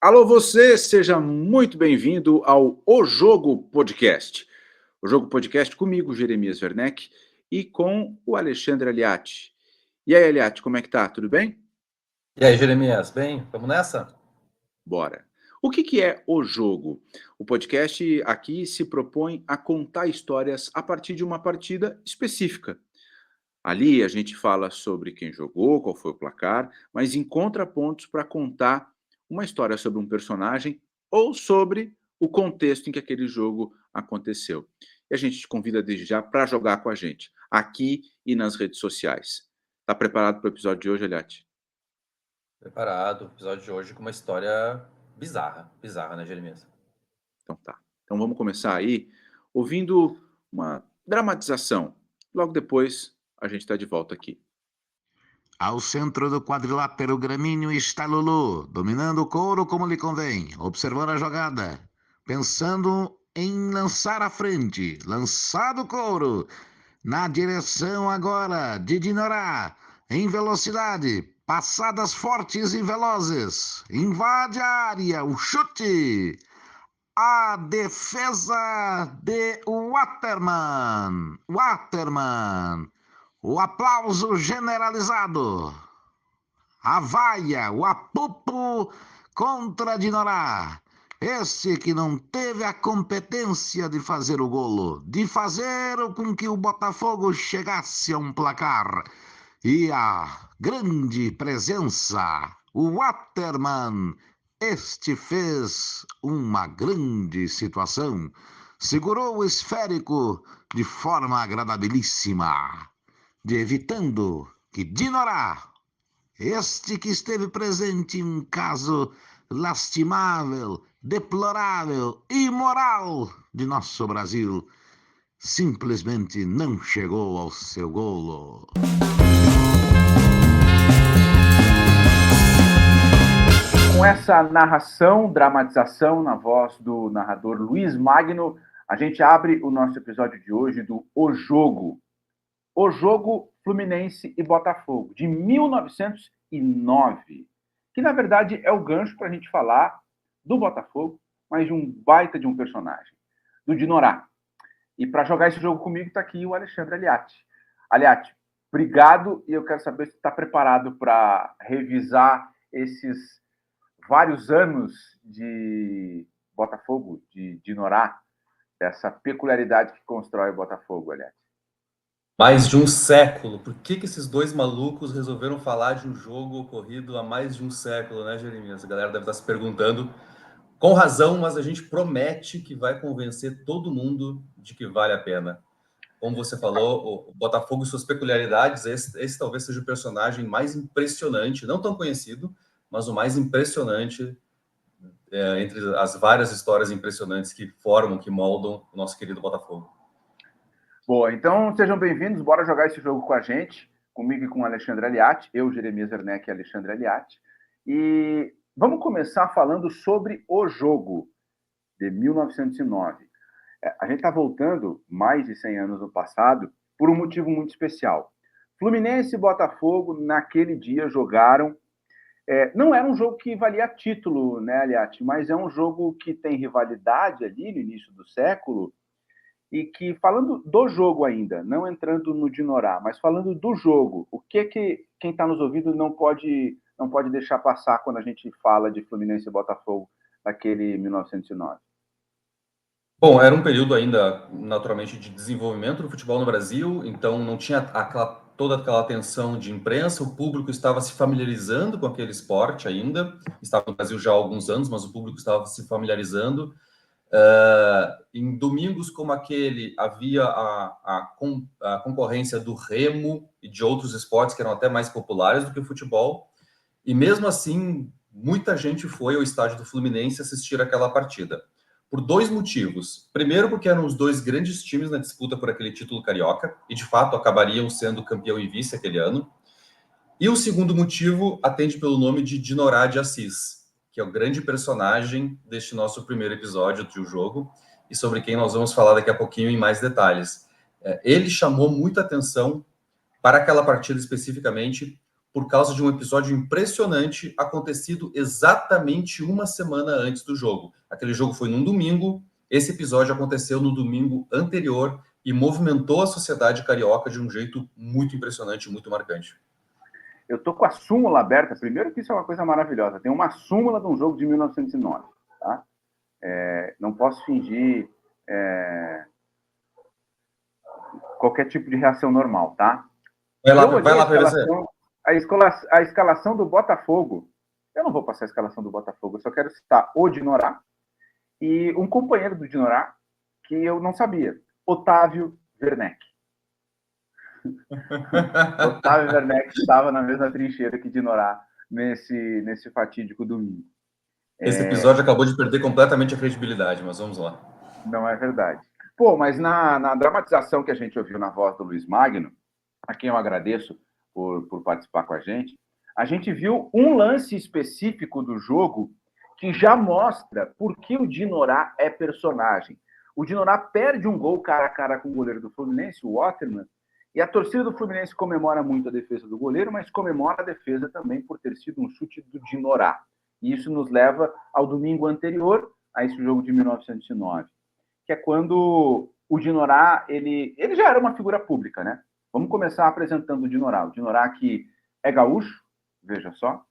Alô você, seja muito bem-vindo ao O Jogo Podcast. O Jogo Podcast comigo, Jeremias Werneck, e com o Alexandre Aliati. E aí, Aliati, como é que tá? Tudo bem? E aí, Jeremias, bem? Vamos nessa? Bora. O que é O Jogo? O podcast aqui se propõe a contar histórias a partir de uma partida específica. Ali a gente fala sobre quem jogou, qual foi o placar, mas encontra pontos para contar uma história sobre um personagem ou sobre o contexto em que aquele jogo aconteceu. E a gente te convida desde já para jogar com a gente, aqui e nas redes sociais. Tá preparado para o episódio de hoje, Eliate? Preparado. O episódio de hoje com uma história bizarra. Bizarra, né, Jeremias? Então tá. Então vamos começar aí ouvindo uma dramatização. Logo depois a gente está de volta aqui. Ao centro do quadrilátero gramíneo está Lulu, dominando o couro como lhe convém, observando a jogada, pensando em lançar à frente, lançado o couro, na direção agora de Dinorá, em velocidade, passadas fortes e velozes, invade a área, o chute, a defesa de Waterman. O aplauso generalizado. A vaia, o apupo contra Dinorá. Esse que não teve a competência de fazer o golo, de fazer com que o Botafogo chegasse a um placar. E a grande presença, o Waterman, este fez uma grande situação. Segurou o esférico de forma agradabilíssima, evitando que Dinorá, este que esteve presente em um caso lastimável, deplorável, imoral de nosso Brasil, simplesmente não chegou ao seu golo. Com essa narração, dramatização na voz do narrador Luiz Magno, a gente abre o nosso episódio de hoje do O Jogo. O Jogo Fluminense e Botafogo, de 1909, que na verdade é o gancho para a gente falar do Botafogo, mas de um baita de um personagem, do Dinorá. E para jogar esse jogo comigo está aqui o Alexandre Aliati. Aliati, obrigado, e eu quero saber se está preparado para revisar esses vários anos de Botafogo, de Dinorá, essa peculiaridade que constrói o Botafogo, Aliati. Mais de um século. Por que esses dois malucos resolveram falar de um jogo ocorrido há mais de um século, né, Jeremias? A galera deve estar se perguntando. Com razão, mas a gente promete que vai convencer todo mundo de que vale a pena. Como você falou, o Botafogo e suas peculiaridades, esse talvez seja o personagem mais impressionante, não tão conhecido, mas o mais impressionante entre as várias histórias impressionantes que formam, que moldam o nosso querido Botafogo. Boa, então sejam bem-vindos, bora jogar esse jogo com a gente, comigo e com o Alexandre Aliati, eu, Jeremias Werneck e Alexandre Aliati. E vamos começar falando sobre o jogo de 1909. A gente está voltando mais de 100 anos no passado por um motivo muito especial. Fluminense e Botafogo, naquele dia, jogaram. Não era um jogo que valia título, né, Aliati? Mas é um jogo que tem rivalidade ali no início do século e que, falando do jogo ainda, não entrando no Dinorá, mas falando do jogo, o que quem está nos ouvindo não pode deixar passar quando a gente fala de Fluminense e Botafogo daquele 1909? Bom, era um período ainda, naturalmente, de desenvolvimento do futebol no Brasil, então não tinha toda aquela atenção de imprensa, o público estava se familiarizando com aquele esporte ainda, estava no Brasil já há alguns anos, mas o público estava se familiarizando. Em domingos como aquele, havia a concorrência do remo e de outros esportes que eram até mais populares do que o futebol, e mesmo assim, muita gente foi ao estádio do Fluminense assistir aquela partida. Por dois motivos. Primeiro, porque eram os dois grandes times na disputa por aquele título carioca, e de fato acabariam sendo campeão e vice aquele ano. E o segundo motivo atende pelo nome de Dinorá de Assis, que é o grande personagem deste nosso primeiro episódio do jogo, e sobre quem nós vamos falar daqui a pouquinho em mais detalhes. Ele chamou muita atenção para aquela partida especificamente, por causa de um episódio impressionante acontecido exatamente uma semana antes do jogo. Aquele jogo foi num domingo, esse episódio aconteceu no domingo anterior e movimentou a sociedade carioca de um jeito muito impressionante, muito marcante. Eu tô com a súmula aberta. Primeiro que isso é uma coisa maravilhosa. Tem uma súmula de um jogo de 1909, tá? Não posso fingir qualquer tipo de reação normal, tá? Vai lá, PVC. A escalação do Botafogo. Eu não vou passar a escalação do Botafogo, eu só quero citar o Dinorá e um companheiro do Dinorá que eu não sabia, Otávio Werneck. Otávio Werneck estava na mesma trincheira que Dinorá nesse fatídico domingo. Esse episódio acabou de perder completamente a credibilidade, mas vamos lá. Não é verdade. Pô, mas na dramatização que a gente ouviu na voz do Luiz Magno, a quem eu agradeço por participar com a gente viu um lance específico do jogo que já mostra por que o Dinorá é personagem. O Dinorá perde um gol cara a cara com o goleiro do Fluminense, o Waterman, e a torcida do Fluminense comemora muito a defesa do goleiro, mas comemora a defesa também por ter sido um chute do Dinorá. E isso nos leva ao domingo anterior a esse jogo de 1909, que é quando o Dinorá, ele já era uma figura pública, né? Vamos começar apresentando o Dinorá. O Dinorá que é gaúcho, veja só.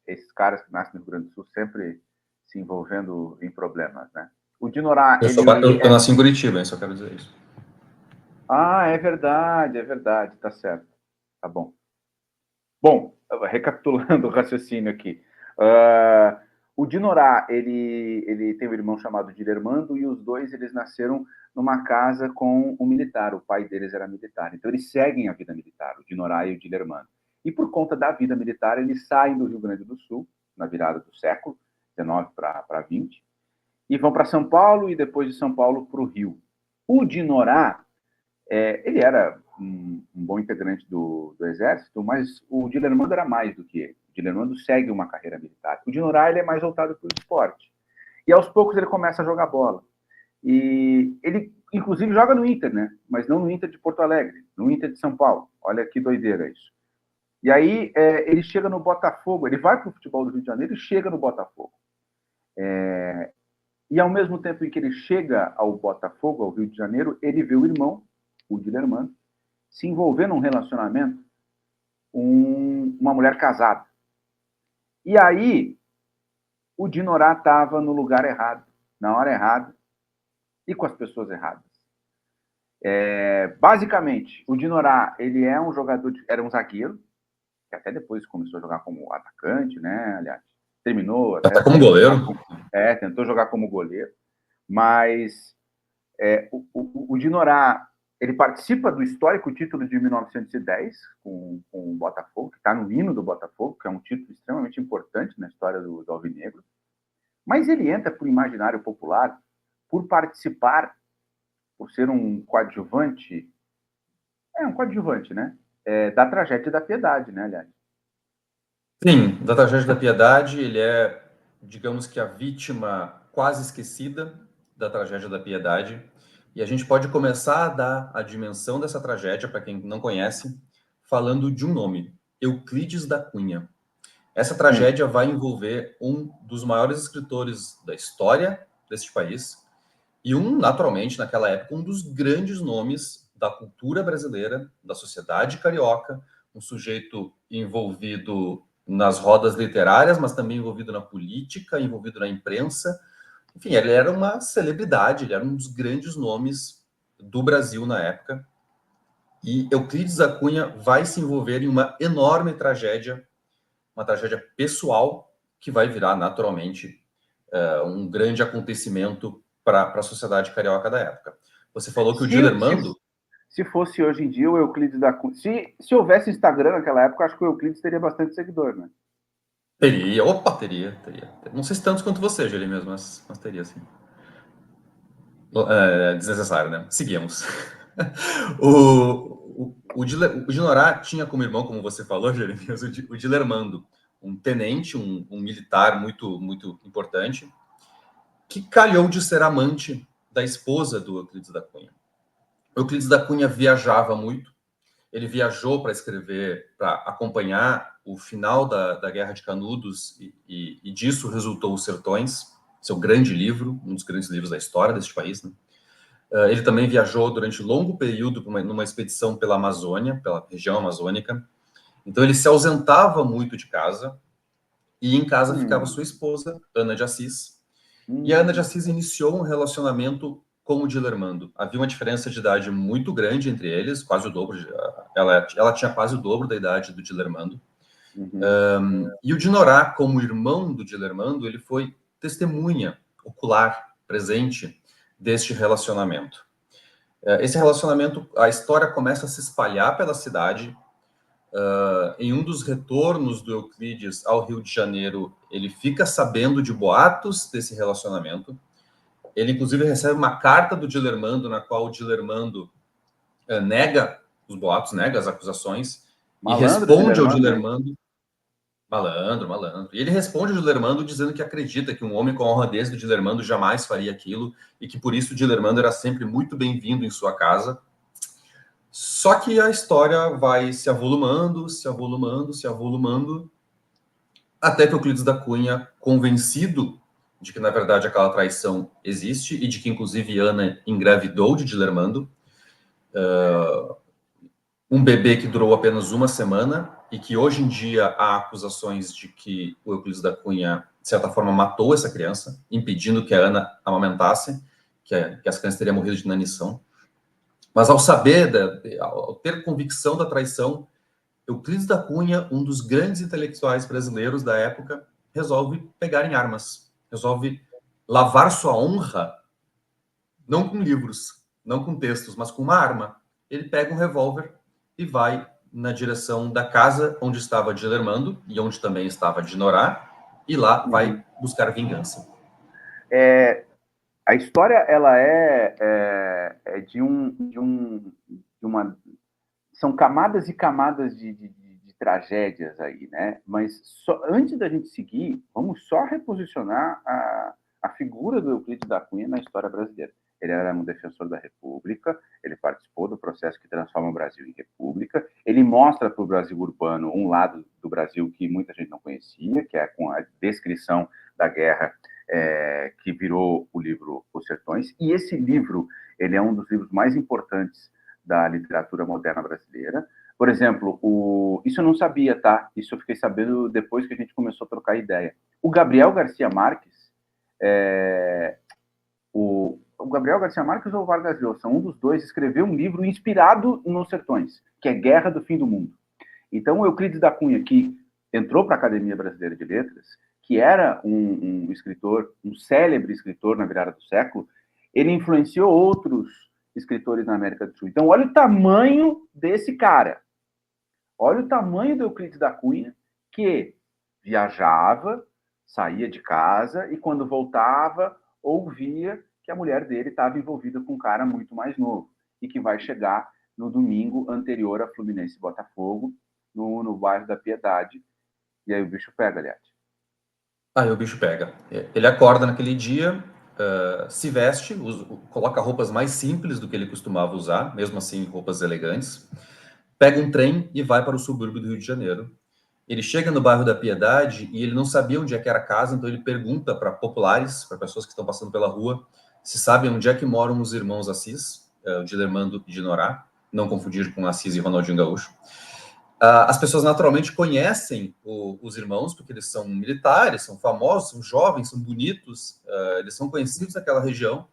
Esses caras que nascem no Rio Grande do Sul sempre se envolvendo em problemas, né? O Dinorá... Eu nasci em Curitiba, hein? Só quero dizer isso. Ah, é verdade, tá certo. Tá bom. Bom, recapitulando o raciocínio aqui. O Dinorá, ele tem um irmão chamado Dilermando e os dois eles nasceram numa casa com um militar. O pai deles era militar. Então, eles seguem a vida militar, o Dinorá e o Dilermando. E por conta da vida militar, eles saem do Rio Grande do Sul, na virada do século, 19 para 20, e vão para São Paulo e depois de São Paulo para o Rio. O Dinorá, ele era um bom integrante do Exército, mas o Dilermando era mais do que ele. O Dilermando segue uma carreira militar. O Dinorá ele é mais voltado para o esporte. E aos poucos ele começa a jogar bola. E ele, inclusive, joga no Inter, né? Mas não no Inter de Porto Alegre, no Inter de São Paulo. Olha que doideira isso. E aí ele chega no Botafogo, ele vai para o futebol do Rio de Janeiro e chega no Botafogo. E ao mesmo tempo em que ele chega ao Botafogo, ao Rio de Janeiro, ele vê o irmão, o Dilermando, se envolver num relacionamento com uma mulher casada. E aí, o Dinorá estava no lugar errado, na hora errada e com as pessoas erradas. Basicamente, o Dinorá, ele é um jogador, era um zagueiro, que até depois começou a jogar como atacante, né? Aliás, terminou até como goleiro. Tentou jogar como goleiro, mas o Dinorá, ele participa do histórico título de 1910 com o Botafogo, que está no hino do Botafogo, que é um título extremamente importante na história do Alvinegro, mas ele entra para o imaginário popular por participar, por ser um coadjuvante, né? Da tragédia da Piedade, né, aliás? Sim, da tragédia da Piedade, ele é, digamos que a vítima quase esquecida da tragédia da Piedade, e a gente pode começar a dar a dimensão dessa tragédia, para quem não conhece, falando de um nome, Euclides da Cunha. Essa tragédia vai envolver um dos maiores escritores da história deste país, e naturalmente, naquela época, um dos grandes nomes da cultura brasileira, da sociedade carioca, um sujeito envolvido nas rodas literárias, mas também envolvido na política, envolvido na imprensa. Enfim, ele era uma celebridade, ele era um dos grandes nomes do Brasil na época. E Euclides da Cunha vai se envolver em uma enorme tragédia, uma tragédia pessoal, que vai virar, naturalmente, um grande acontecimento para a sociedade carioca da época. Você falou que o Dilermando... Se fosse hoje em dia o Euclides da Cunha... Se houvesse Instagram naquela época, acho que o Euclides teria bastante seguidor, né? Teria. Não sei se tantos quanto você, Jeremias, mas teria, sim. Desnecessário, né? Seguimos. O Dinorá tinha como irmão, como você falou, Jeremias, o Dilermando, um tenente, um militar muito, muito importante, que calhou de ser amante da esposa do Euclides da Cunha. O Euclides da Cunha viajava muito, Ele viajou para escrever, para acompanhar o final da Guerra de Canudos, e disso resultou Os Sertões, seu grande livro, um dos grandes livros da história deste país, né? Ele também viajou durante longo período numa expedição pela Amazônia, pela região amazônica. Então ele se ausentava muito de casa, e em casa ficava sua esposa, Ana de Assis. E a Ana de Assis iniciou um relacionamento com o Dilermando. Havia uma diferença de idade muito grande entre eles, quase o dobro. Ela tinha quase o dobro da idade do Dilermando. E o Dinorá, como irmão do Dilermando, ele foi testemunha ocular, presente, deste relacionamento. Esse relacionamento, a história começa a se espalhar pela cidade. Em um dos retornos do Euclides ao Rio de Janeiro, ele fica sabendo de boatos desse relacionamento. Ele, inclusive, recebe uma carta do Dilermando, na qual o Dilermando nega os boatos, nega as acusações, Malandro, e responde ao Dilermando, Dilermando, malandro, e ele responde ao Dilermando dizendo que acredita que um homem com a honradez do Dilermando jamais faria aquilo, e que por isso o Dilermando era sempre muito bem-vindo em sua casa. Só que a história vai se avolumando, até que Euclides da Cunha, convencido de que, na verdade, aquela traição existe e de que, inclusive, Ana engravidou de Dilermando, um bebê que durou apenas uma semana, e que hoje em dia há acusações de que o Euclides da Cunha, de certa forma, matou essa criança, impedindo que a Ana amamentasse, que essa criança teria morrido de inanição. Mas ao saber, ao ter convicção da traição, Euclides da Cunha, um dos grandes intelectuais brasileiros da época, resolve pegar em armas, resolve lavar sua honra, não com livros, não com textos, mas com uma arma. Ele pega um revólver e vai na direção da casa onde estava Dilermando e onde também estava Dinorá, e lá vai buscar vingança. A história ela é de uma... São camadas e camadas de tragédias aí, né? Mas antes da gente seguir, vamos só reposicionar a figura do Euclides da Cunha na história brasileira. Ele era um defensor da República, ele participou do processo que transforma o Brasil em República, ele mostra para o Brasil urbano um lado do Brasil que muita gente não conhecia, que é com a descrição da guerra que virou o livro Os Sertões, e esse livro, ele é um dos livros mais importantes da literatura moderna brasileira. Por exemplo, isso eu não sabia, tá? Isso eu fiquei sabendo depois que a gente começou a trocar ideia. O Gabriel Garcia Marques, o Gabriel Garcia Marques ou o Vargas Llosa, um dos dois, escreveu um livro inspirado nos Sertões, que é Guerra do Fim do Mundo. Então, o Euclides da Cunha, que entrou para a Academia Brasileira de Letras, que era um escritor, um célebre escritor na virada do século, ele influenciou outros escritores na América do Sul. Então, olha o tamanho desse cara. Olha o tamanho do Euclides da Cunha, que viajava, saía de casa e, quando voltava, ouvia que a mulher dele estava envolvida com um cara muito mais novo e que vai chegar no domingo anterior a Fluminense e Botafogo, no bairro da Piedade. E aí o bicho pega, aliás. Aí o bicho pega. Ele acorda naquele dia, se veste, coloca roupas mais simples do que ele costumava usar, mesmo assim roupas elegantes, pega um trem e vai para o subúrbio do Rio de Janeiro. Ele chega no bairro da Piedade e ele não sabia onde é que era a casa, então ele pergunta para populares, para pessoas que estão passando pela rua, se sabem onde é que moram os irmãos Assis, o Dilermando e Dinorá, não confundir com Assis e Ronaldinho Gaúcho. As pessoas naturalmente conhecem os irmãos, porque eles são militares, são famosos, são jovens, são bonitos, eles são conhecidos naquela região,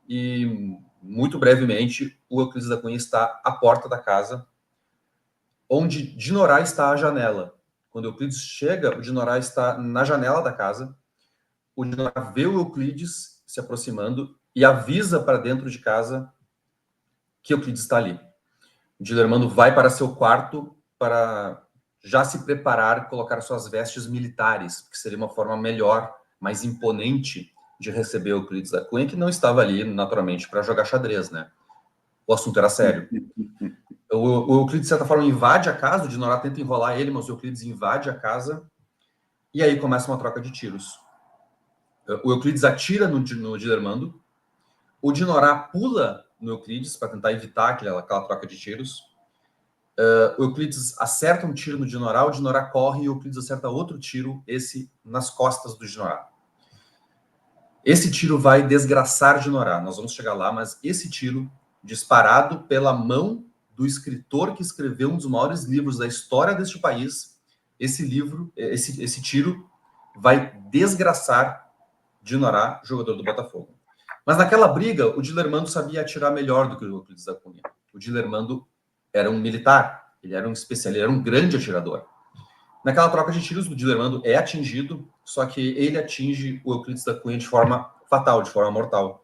e muito brevemente o Euclides da Cunha está à porta da casa, onde Dinorá está à janela. Quando o Euclides chega, o Dinorá está na janela da casa, o Dinorá vê o Euclides se aproximando e avisa para dentro de casa que Euclides está ali. O Dilermando vai para seu quarto para já se preparar, colocar suas vestes militares, que seria uma forma melhor, mais imponente de receber Euclides da Cunha, que não estava ali, naturalmente, para jogar xadrez, né? O assunto era sério. O Euclides, de certa forma, invade a casa, o Dinorá tenta enrolar ele, mas o Euclides invade a casa, e aí começa uma troca de tiros. O Euclides atira no Dilermando, o Dinorá pula no Euclides para tentar evitar aquela troca de tiros, O Euclides acerta um tiro no Dinorá, o Dinorá corre e o Euclides acerta outro tiro, esse nas costas do Dinorá. Esse tiro vai desgraçar Dinorá, nós vamos chegar lá, mas esse tiro, disparado pela mão do escritor que escreveu um dos maiores livros da história deste país, esse tiro vai desgraçar Dinorá, jogador do Botafogo. Mas naquela briga, o Dilermando sabia atirar melhor do que o Euclides da Cunha. O Dilermando era um militar, ele era um especialista, ele era um grande atirador. Naquela troca de tiros, o Dilermando é atingido, só que ele atinge o Euclides da Cunha de forma fatal, de forma mortal.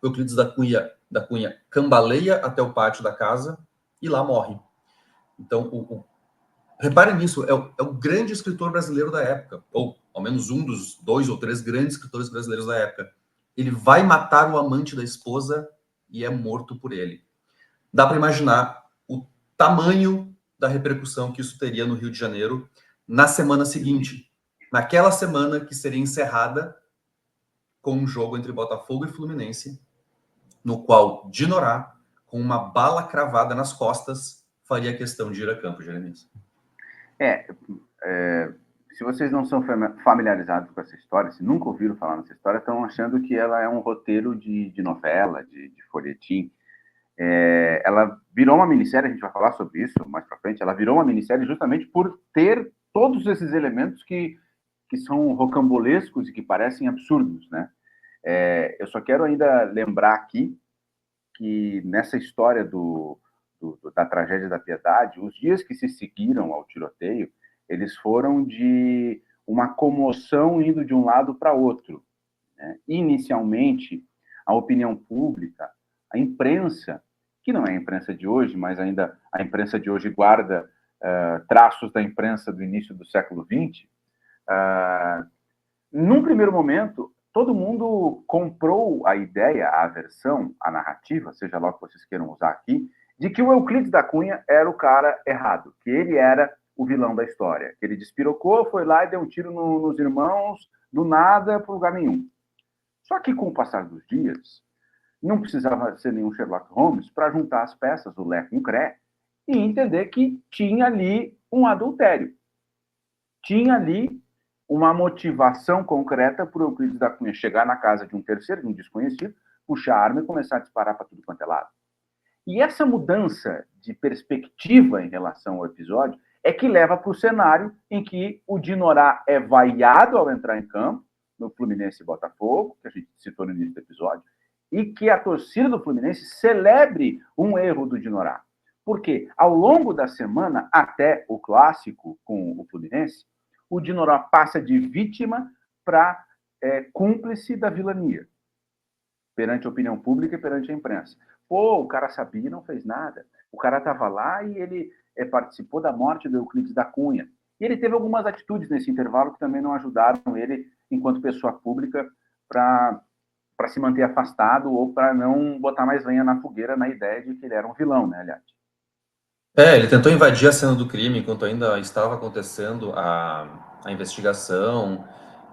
O Euclides da Cunha cambaleia até o pátio da casa e lá morre. Então, reparem nisso, é o grande escritor brasileiro da época, ou ao menos um dos 2 ou 3 grandes escritores brasileiros da época. Ele vai matar o amante da esposa e é morto por ele. Dá para imaginar o tamanho da repercussão que isso teria no Rio de Janeiro na semana seguinte, naquela semana que seria encerrada com um jogo entre Botafogo e Fluminense, no qual Dinorá, com uma bala cravada nas costas, faria questão de ir a campo, Jeremias. Se vocês não são familiarizados com essa história, se nunca ouviram falar nessa história, estão achando que ela é um roteiro de novela, de folhetim. Ela virou uma minissérie, a gente vai falar sobre isso mais para frente, ela virou uma minissérie justamente por ter todos esses elementos que são rocambolescos e que parecem absurdos, né? Eu só quero ainda lembrar aqui que nessa história da tragédia da Piedade, os dias que se seguiram ao tiroteio, eles foram de uma comoção indo de um lado para outro, né? Inicialmente, a opinião pública, a imprensa, que não é a imprensa de hoje, mas ainda a imprensa de hoje guarda traços da imprensa do início do século XX, num primeiro momento, todo mundo comprou a ideia, a versão, a narrativa, seja lá o que vocês queiram usar aqui, de que o Euclides da Cunha era o cara errado, que ele era o vilão da história, que ele despirocou, foi lá e deu um tiro nos irmãos, do nada, para lugar nenhum. Só que com o passar dos dias, não precisava ser nenhum Sherlock Holmes para juntar as peças, o Lé com o Cré, e entender que tinha ali um adultério. Tinha ali uma motivação concreta para o Euclides da Cunha chegar na casa de um terceiro, de um desconhecido, puxar a arma e começar a disparar para tudo quanto é lado. E essa mudança de perspectiva em relação ao episódio é que leva para o cenário em que o Dinorá é vaiado ao entrar em campo, no Fluminense e Botafogo, que a gente citou no início do episódio, e que a torcida do Fluminense celebre um erro do Dinorá. Porque ao longo da semana, até o clássico com o Fluminense, o Dinorá passa de vítima para cúmplice da vilania, perante a opinião pública e perante a imprensa. Pô, o cara sabia e não fez nada. O cara estava lá e ele participou da morte do Euclides da Cunha. E ele teve algumas atitudes nesse intervalo que também não ajudaram ele, enquanto pessoa pública, para se manter afastado ou para não botar mais lenha na fogueira na ideia de que ele era um vilão, né, aliás? Ele tentou invadir a cena do crime enquanto ainda estava acontecendo a investigação.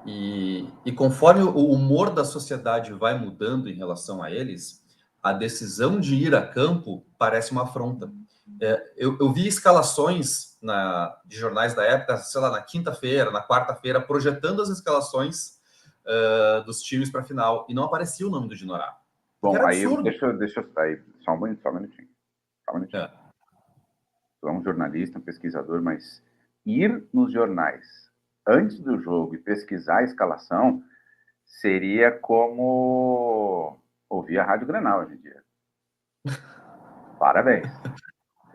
E conforme o humor da sociedade vai mudando em relação a eles, a decisão de ir a campo parece uma afronta. Eu vi escalações de jornais da época, sei lá, na quinta-feira, na quarta-feira, projetando as escalações dos times para a final, e não aparecia o nome do Dinorá. Bom, aí deixa eu sair só um minutinho. Tu é um jornalista, um pesquisador, mas ir nos jornais antes do jogo e pesquisar a escalação seria como ouvir a Rádio Grenal hoje em dia. Parabéns.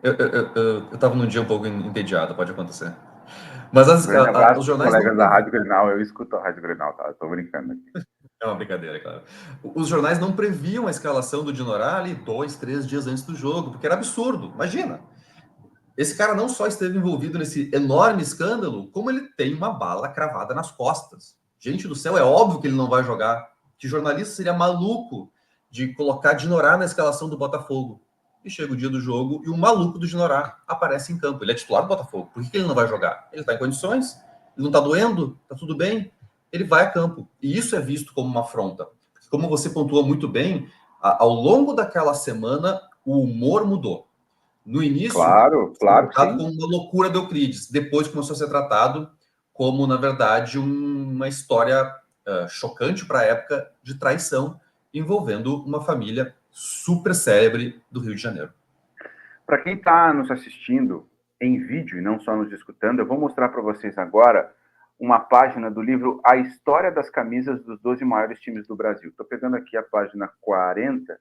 Eu estava num dia um pouco entediado, pode acontecer. Mas os jornais... colegas da Rádio Grenal, eu escuto a Rádio Grenal, tá? Eu tô brincando aqui. É uma brincadeira, claro. Os jornais não previam a escalação do Dinorá ali 2, 3 dias antes do jogo, porque era absurdo. Imagina. Esse cara não só esteve envolvido nesse enorme escândalo, como ele tem uma bala cravada nas costas. Gente do céu, é óbvio que ele não vai jogar. Que jornalista seria maluco de colocar Dinorá na escalação do Botafogo? E chega o dia do jogo e o maluco do Dinorá aparece em campo. Ele é titular do Botafogo. Por que ele não vai jogar? Ele está em condições? Ele não está doendo? Está tudo bem? Ele vai a campo. E isso é visto como uma afronta. Como você pontuou muito bem, ao longo daquela semana, o humor mudou. No início, claro foi tratado sim. como uma loucura do Euclides. Depois começou a ser tratado como, na verdade, uma história chocante para a época de traição envolvendo uma família super célebre do Rio de Janeiro. Para quem está nos assistindo em vídeo e não só nos escutando, eu vou mostrar para vocês agora uma página do livro A História das Camisas dos 12 Maiores Times do Brasil. Estou pegando aqui a página 40,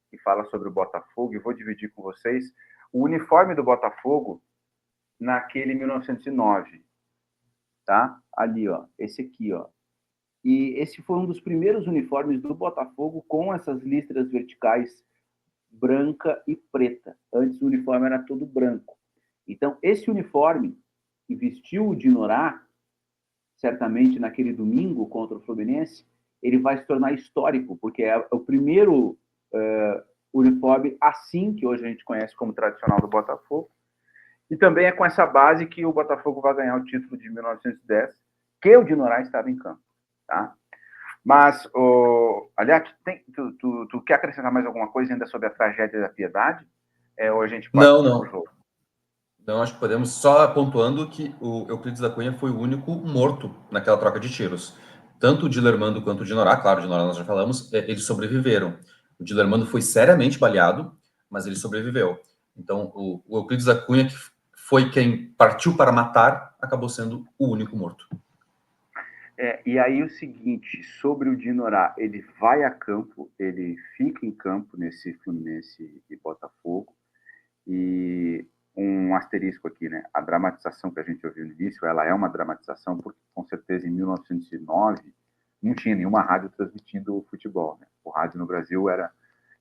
que fala sobre o Botafogo, e vou dividir com vocês o uniforme do Botafogo naquele 1909. Tá? Ali, ó, esse aqui, ó. E esse foi um dos primeiros uniformes do Botafogo com essas listras verticais branca e preta. Antes o uniforme era todo branco. Então, esse uniforme que vestiu o Dinorá, certamente naquele domingo contra o Fluminense, ele vai se tornar histórico, porque é o primeiro uniforme assim, que hoje a gente conhece como tradicional do Botafogo, e também é com essa base que o Botafogo vai ganhar o título de 1910, que o Dinorá estava em campo. Tá? Mas, aliás, tu quer acrescentar mais alguma coisa ainda sobre a tragédia da Piedade? Ou a gente pode Não. pro jogo? Não, acho que podemos só pontuando que o Euclides da Cunha foi o único morto naquela troca de tiros. Tanto o Dilermando quanto o Dinorá, claro, o Dinorá nós já falamos, eles sobreviveram. O Dilermando foi seriamente baleado, mas ele sobreviveu. Então, o Euclides da Cunha, que foi quem partiu para matar, acabou sendo o único morto. E aí o seguinte, sobre o Dinorá, ele vai a campo, ele fica em campo nesse Fluminense e Botafogo, e um asterisco aqui, né? A dramatização que a gente ouviu no início, ela é uma dramatização, porque com certeza em 1909 não tinha nenhuma rádio transmitindo futebol, né? O rádio no Brasil era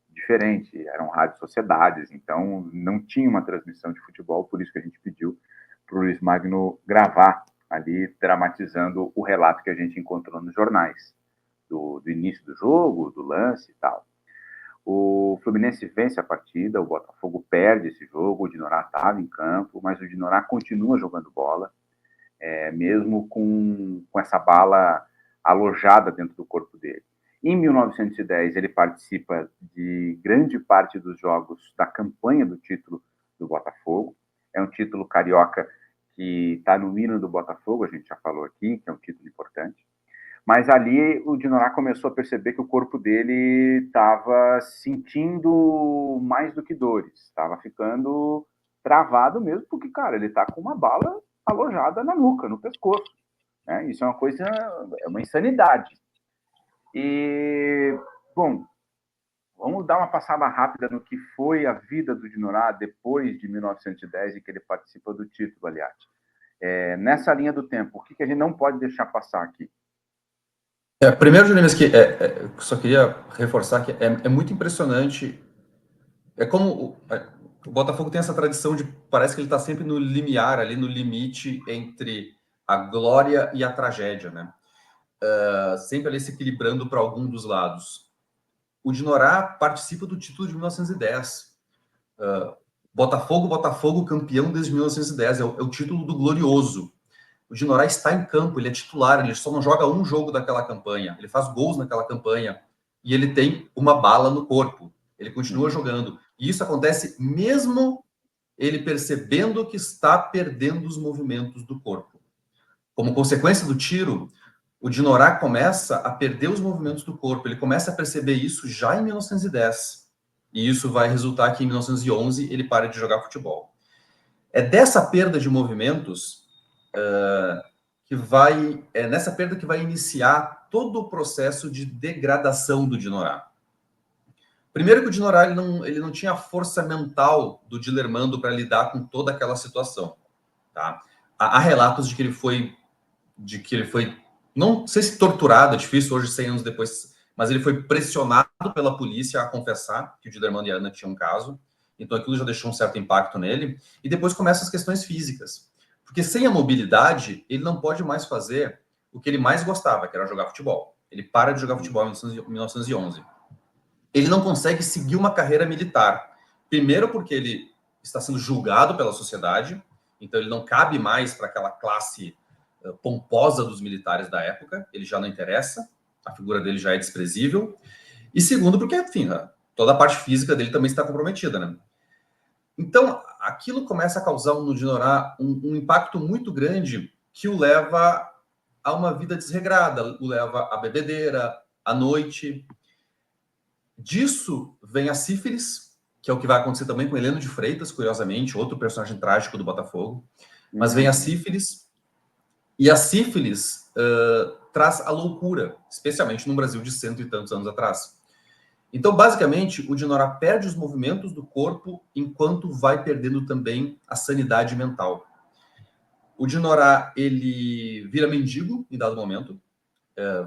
diferente, eram rádios sociedades, então não tinha uma transmissão de futebol, por isso que a gente pediu para o Luiz Magno gravar ali, dramatizando o relato que a gente encontrou nos jornais, do início do jogo, do lance e tal. O Fluminense vence a partida, o Botafogo perde esse jogo, o Dinorá estava em campo, mas o Dinorá continua jogando bola, mesmo com essa bala alojada dentro do corpo dele. Em 1910, ele participa de grande parte dos jogos da campanha do título do Botafogo. É um título carioca que está no hino do Botafogo, a gente já falou aqui, que é um título importante. Mas ali o Dinorá começou a perceber que o corpo dele estava sentindo mais do que dores, estava ficando travado mesmo, porque, cara, ele está com uma bala alojada na nuca, no pescoço. Né? Isso é uma coisa, é uma insanidade. E, bom, vamos dar uma passada rápida no que foi a vida do Dinorá depois de 1910, em que ele participa do título, aliás. Nessa linha do tempo, o que a gente não pode deixar passar aqui? Primeiro, Jeremias, que só queria reforçar que é muito impressionante. É como o Botafogo tem essa tradição de parece que ele está sempre no limiar, ali no limite entre a glória e a tragédia, né? Sempre ali se equilibrando para algum dos lados. O Dinorá participa do título de 1910. Botafogo campeão desde 1910. É o título do glorioso. O Dinorá está em campo, ele é titular, ele só não joga um jogo daquela campanha, ele faz gols naquela campanha e ele tem uma bala no corpo, ele continua jogando. E isso acontece mesmo ele percebendo que está perdendo os movimentos do corpo. Como consequência do tiro, o Dinorá começa a perder os movimentos do corpo, ele começa a perceber isso já em 1910. E isso vai resultar que em 1911 ele para de jogar futebol. É dessa perda de movimentos nessa perda que vai iniciar todo o processo de degradação do Dinorá. Primeiro que o Dinorá ele não tinha a força mental do Dilermando para lidar com toda aquela situação. Tá? Há relatos de que ele foi, não sei se torturado, é difícil hoje, 100 anos depois, mas ele foi pressionado pela polícia a confessar que o Dilermando e a Ana tinham um caso. Então aquilo já deixou um certo impacto nele. E depois começam as questões físicas. Porque sem a mobilidade, ele não pode mais fazer o que ele mais gostava, que era jogar futebol. Ele para de jogar futebol em 1911. Ele não consegue seguir uma carreira militar. Primeiro porque ele está sendo julgado pela sociedade, então ele não cabe mais para aquela classe pomposa dos militares da época, ele já não interessa, a figura dele já é desprezível. E segundo porque, enfim, toda a parte física dele também está comprometida, né? Então, aquilo começa a causar no Dinorá um impacto muito grande que o leva a uma vida desregrada, o leva à bebedeira, à noite. Disso vem a sífilis, que é o que vai acontecer também com Heleno de Freitas, curiosamente, outro personagem trágico do Botafogo. Mas vem a sífilis, e a sífilis traz a loucura, especialmente no Brasil de cento e tantos anos atrás. Então, basicamente, o Dinorá perde os movimentos do corpo enquanto vai perdendo também a sanidade mental. O Dinorá, ele vira mendigo em dado momento,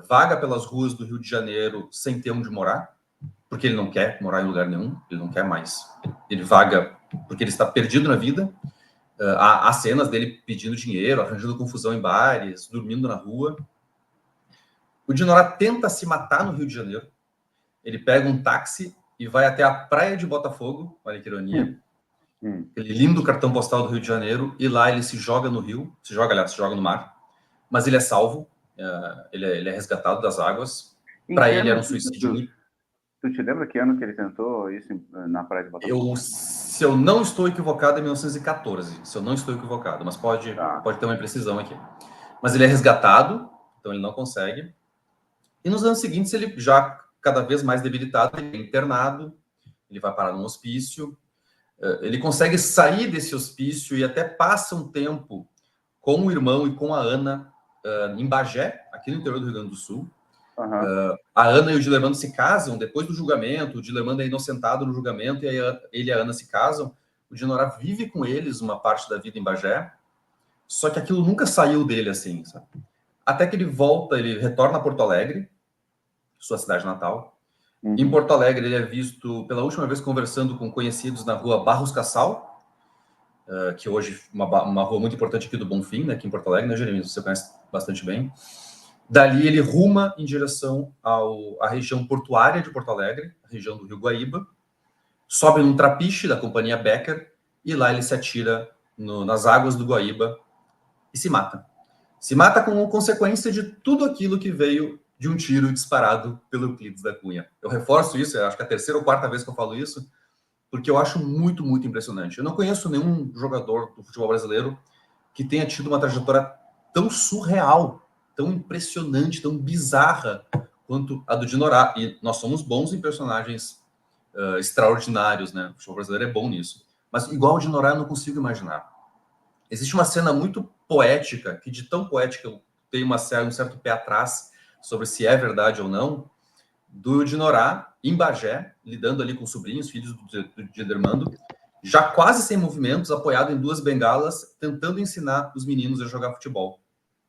vaga pelas ruas do Rio de Janeiro sem ter onde morar, porque ele não quer morar em lugar nenhum, ele não quer mais. Ele vaga porque ele está perdido na vida. Há cenas dele pedindo dinheiro, arranjando confusão em bares, dormindo na rua. O Dinorá tenta se matar no Rio de Janeiro. Ele pega um táxi e vai até a praia de Botafogo, olha que ironia, aquele lindo cartão postal do Rio de Janeiro, e lá ele se joga no rio, se joga no mar, mas ele é salvo, ele é resgatado das águas. Para ele era um suicídio. Tu te lembra que ano que ele tentou isso na praia de Botafogo? Se eu não estou equivocado, é 1914, se eu não estou equivocado, mas pode ter uma imprecisão aqui. Mas ele é resgatado, então ele não consegue. E nos anos seguintes, ele já cada vez mais debilitado, ele é internado, ele vai parar num hospício, ele consegue sair desse hospício e até passa um tempo com o irmão e com a Ana em Bagé, aqui no interior do Rio Grande do Sul. A Ana e o Dilermando se casam depois do julgamento, o Dilermando é inocentado no julgamento, e aí ele e a Ana se casam. O Dinorá vive com eles uma parte da vida em Bagé, só que aquilo nunca saiu dele assim, sabe? Até que ele retorna a Porto Alegre, sua cidade natal. Em Porto Alegre, ele é visto pela última vez conversando com conhecidos na rua Barros Cassal, que hoje é uma rua muito importante aqui do Bonfim, né, aqui em Porto Alegre, né, Jeremias? Você conhece bastante bem. Dali, ele ruma em direção à região portuária de Porto Alegre, a região do Rio Guaíba, sobe num trapiche da companhia Becker, e lá ele se atira nas águas do Guaíba e se mata. Se mata como consequência de tudo aquilo que veio de um tiro disparado pelo Euclides da Cunha. Eu reforço isso, eu acho que é a terceira ou quarta vez que eu falo isso, porque eu acho muito, muito impressionante. Eu não conheço nenhum jogador do futebol brasileiro que tenha tido uma trajetória tão surreal, tão impressionante, tão bizarra quanto a do Dinorá. E nós somos bons em personagens extraordinários, né? O futebol brasileiro é bom nisso. Mas igual o Dinorá eu não consigo imaginar. Existe uma cena muito poética, que de tão poética eu tenho um certo pé atrás sobre se é verdade ou não, do Dinorá em Bagé, lidando ali com sobrinhos, filhos do Dilermando, já quase sem movimentos, apoiado em duas bengalas, tentando ensinar os meninos a jogar futebol.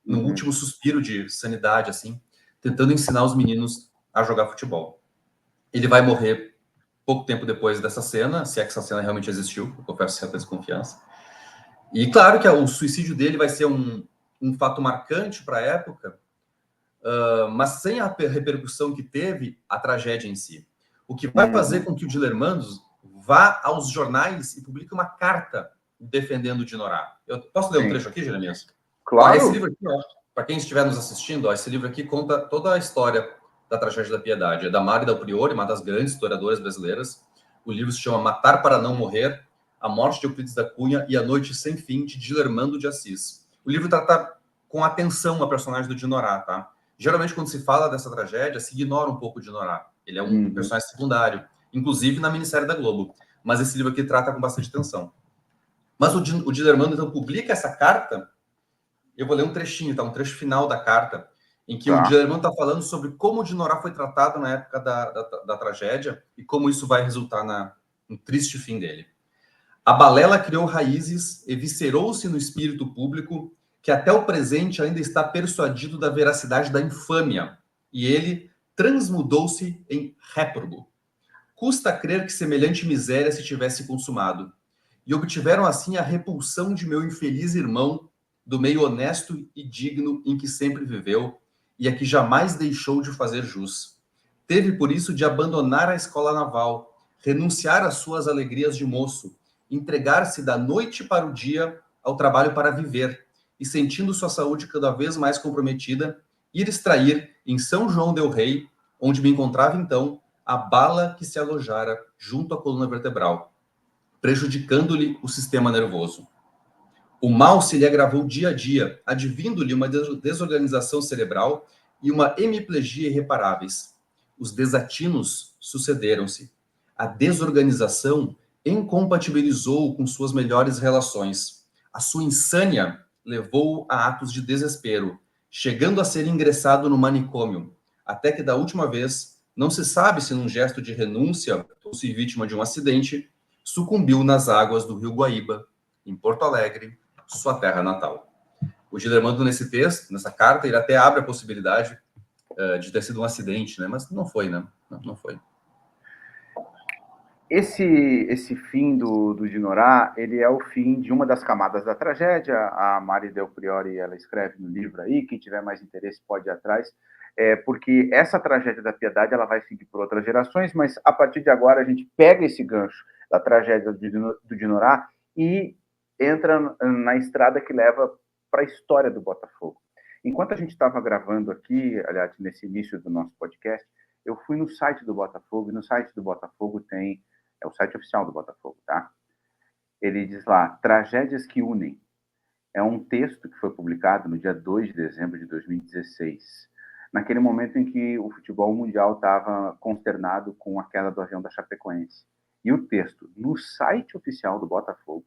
No último suspiro de sanidade, assim, tentando ensinar os meninos a jogar futebol. Ele vai morrer pouco tempo depois dessa cena, se é que essa cena realmente existiu, eu confesso certa desconfiança. E claro que o suicídio dele vai ser um fato marcante para a época, mas sem a repercussão que teve a tragédia em si. O que vai fazer com que o Dilermando vá aos jornais e publique uma carta defendendo o Dinorá. Eu posso ler um trecho aqui, Jeremias? Claro. Esse livro aqui, para quem estiver nos assistindo, esse livro aqui conta toda a história da tragédia da Piedade. É da Mari Del Priore, uma das grandes historiadoras brasileiras. O livro se chama Matar para Não Morrer, A Morte de Euclides da Cunha e A Noite Sem Fim, de Dilermando de Assis. O livro trata com atenção a personagem do Dinorá, tá? Geralmente, quando se fala dessa tragédia, se ignora um pouco o Dinorá. Ele é um personagem secundário, inclusive na minissérie da Globo. Mas esse livro aqui trata com bastante atenção. Mas o Dilermando, então, publica essa carta. Eu vou ler um trechinho, tá? Um trecho final da carta, em que o Dilermando está falando sobre como o Dinorá foi tratado na época da tragédia e como isso vai resultar no triste fim dele. A balela criou raízes, eviscerou-se no espírito público, que até o presente ainda está persuadido da veracidade da infâmia, e ele transmudou-se em réprobo. Custa crer que semelhante miséria se tivesse consumado, e obtiveram assim a repulsão de meu infeliz irmão, do meio honesto e digno em que sempre viveu, e a que jamais deixou de fazer jus. Teve por isso de abandonar a escola naval, renunciar às suas alegrias de moço, entregar-se da noite para o dia ao trabalho para viver, e sentindo sua saúde cada vez mais comprometida, ir extrair em São João del Rei, onde me encontrava então, a bala que se alojara junto à coluna vertebral. prejudicando-lhe o sistema nervoso. O mal se lhe agravou dia a dia, advindo-lhe uma desorganização cerebral e uma hemiplegia irreparáveis. Os desatinos sucederam-se. A desorganização incompatibilizou-o com suas melhores relações. A sua insânia levou-o a atos de desespero, chegando a ser ingressado no manicômio, até que da última vez, não se sabe se num gesto de renúncia ou se vítima de um acidente, sucumbiu nas águas do rio Guaíba, em Porto Alegre, sua terra natal. O Gilermando, nesse texto, nessa carta, ele até abre a possibilidade de ter sido um acidente, né? Mas não foi, né? Não foi. Esse fim do Dinorah, ele é o fim de uma das camadas da tragédia. A Mari Del Priore, ela escreve no livro aí, quem tiver mais interesse pode ir atrás, porque essa tragédia da Piedade, ela vai seguir por outras gerações, mas a partir de agora a gente pega esse gancho da tragédia do Dinorah e entra na estrada que leva para a história do Botafogo. Enquanto a gente estava gravando aqui, aliás, nesse início do nosso podcast, eu fui no site do Botafogo, e no site do Botafogo é o site oficial do Botafogo, tá? Ele diz lá, Tragédias que Unem. É um texto que foi publicado no dia 2 de dezembro de 2016, naquele momento em que o futebol mundial estava consternado com a queda do avião da Chapecoense. E o texto, no site oficial do Botafogo,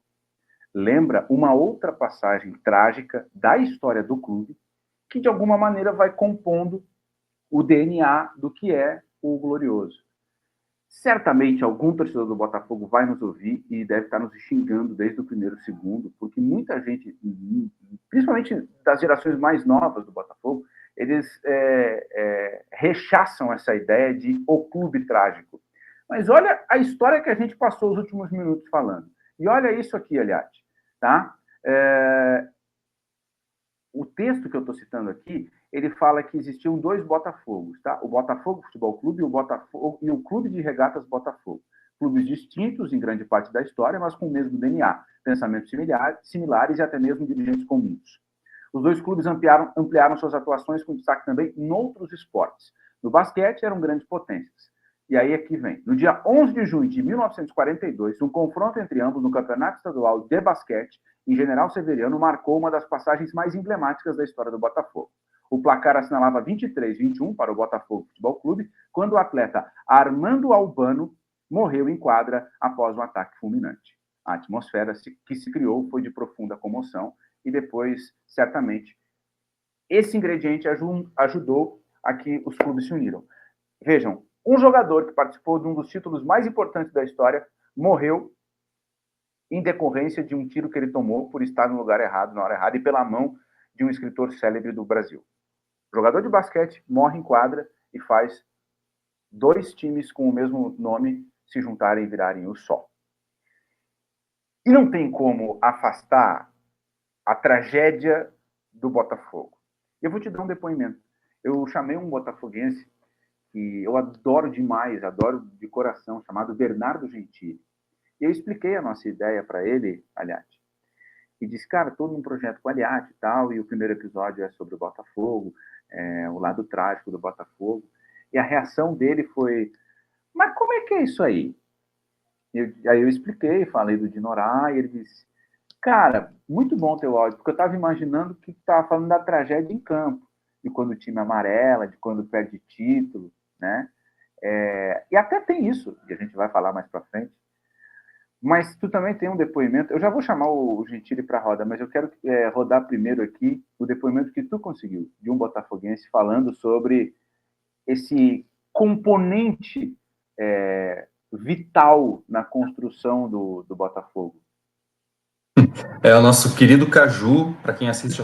lembra uma outra passagem trágica da história do clube, que de alguma maneira vai compondo o DNA do que é o Glorioso. Certamente algum torcedor do Botafogo vai nos ouvir e deve estar nos xingando desde o primeiro segundo, porque muita gente, principalmente das gerações mais novas do Botafogo, eles rechaçam essa ideia de o clube trágico. Mas olha a história que a gente passou os últimos minutos falando. E olha isso aqui, aliás. Tá? O texto que eu estou citando aqui, ele fala que existiam dois Botafogos, tá? O Botafogo Futebol Clube e o Clube de Regatas Botafogo. Clubes distintos em grande parte da história, mas com o mesmo DNA, pensamentos similares e até mesmo dirigentes comuns. Os dois clubes ampliaram suas atuações com destaque também em outros esportes. No basquete, eram grandes potências. E aí aqui vem. No dia 11 de junho de 1942, um confronto entre ambos no Campeonato Estadual de Basquete, em General Severiano, marcou uma das passagens mais emblemáticas da história do Botafogo. O placar assinalava 23-21 para o Botafogo Futebol Clube, quando o atleta Armando Albano morreu em quadra após um ataque fulminante. A atmosfera que se criou foi de profunda comoção e depois, certamente, esse ingrediente ajudou a que os clubes se uniram. Vejam, um jogador que participou de um dos títulos mais importantes da história morreu em decorrência de um tiro que ele tomou por estar no lugar errado, na hora errada, e pela mão de um escritor célebre do Brasil. O jogador de basquete morre em quadra e faz dois times com o mesmo nome se juntarem e virarem o Sol. E não tem como afastar a tragédia do Botafogo. Eu vou te dar um depoimento. Eu chamei um botafoguense que eu adoro demais, adoro de coração, chamado Bernardo Gentili. E eu expliquei a nossa ideia para ele, aliás, e disse, cara, estou num projeto com a Aliat e tal, e o primeiro episódio é sobre o Botafogo, o lado trágico do Botafogo. E a reação dele foi, mas como é que é isso aí? Aí eu expliquei, falei do Dinorah, e ele disse, cara, muito bom teu áudio, porque eu estava imaginando que estava falando da tragédia em campo, de quando o time amarela, de quando perde título, né? E até tem isso, que a gente vai falar mais para frente. Mas tu também tem um depoimento, eu já vou chamar o Gentili para a roda, mas eu quero rodar primeiro aqui o depoimento que tu conseguiu, de um botafoguense falando sobre esse componente vital na construção do Botafogo. O nosso querido Caju, para quem assiste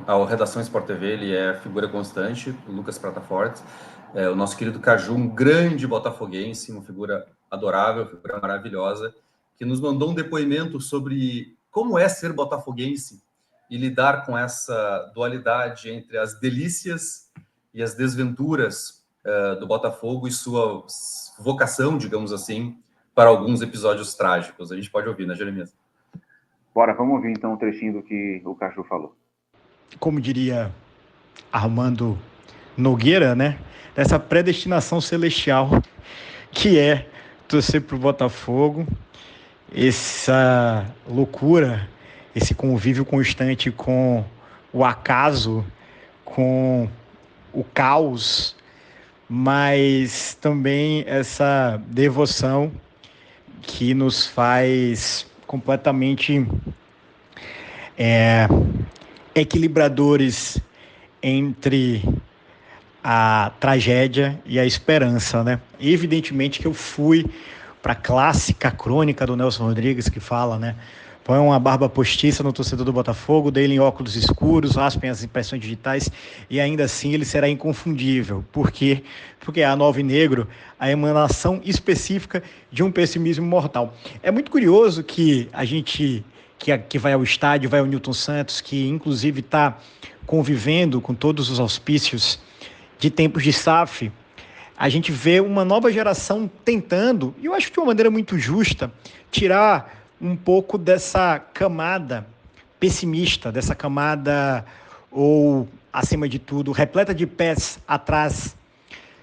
ao Redação Sport TV, ele é figura constante, o Lucas Prataforte. O nosso querido Caju, um grande botafoguense, uma figura adorável, uma figura maravilhosa, que nos mandou um depoimento sobre como é ser botafoguense e lidar com essa dualidade entre as delícias e as desventuras do Botafogo e sua vocação, digamos assim, para alguns episódios trágicos. A gente pode ouvir, né, Jeremias? Bora, vamos ouvir então um trechinho do que o Caju falou. Como diria Armando Nogueira, né? Dessa predestinação celestial que é torcer para o Botafogo. essa loucura, esse convívio constante com o acaso, com o caos, mas também essa devoção que nos faz completamente equilibradores entre a tragédia e a esperança, né? Evidentemente que eu fui para a clássica crônica do Nelson Rodrigues que fala, né? Põe uma barba postiça no torcedor do Botafogo, dê-lhe em óculos escuros, raspem as impressões digitais e ainda assim ele será inconfundível. Por quê? Porque é a Nove Negro, a emanação específica de um pessimismo mortal. É muito curioso que a gente que vai ao estádio, vai ao Newton Santos, que inclusive está convivendo com todos os auspícios de tempos de SAF, a gente vê uma nova geração tentando, e eu acho que de uma maneira muito justa, tirar um pouco dessa camada pessimista, dessa camada, ou, acima de tudo, repleta de pés atrás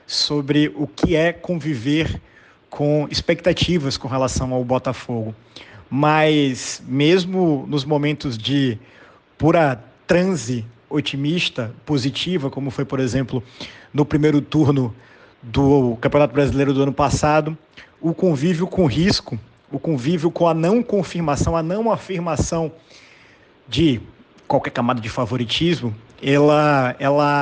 sobre o que é conviver com expectativas com relação ao Botafogo. Mas, mesmo nos momentos de pura transe otimista, positiva, como foi, por exemplo, no primeiro turno do Campeonato Brasileiro do ano passado, o convívio com risco, o convívio com a não confirmação, a não afirmação de qualquer camada de favoritismo, ela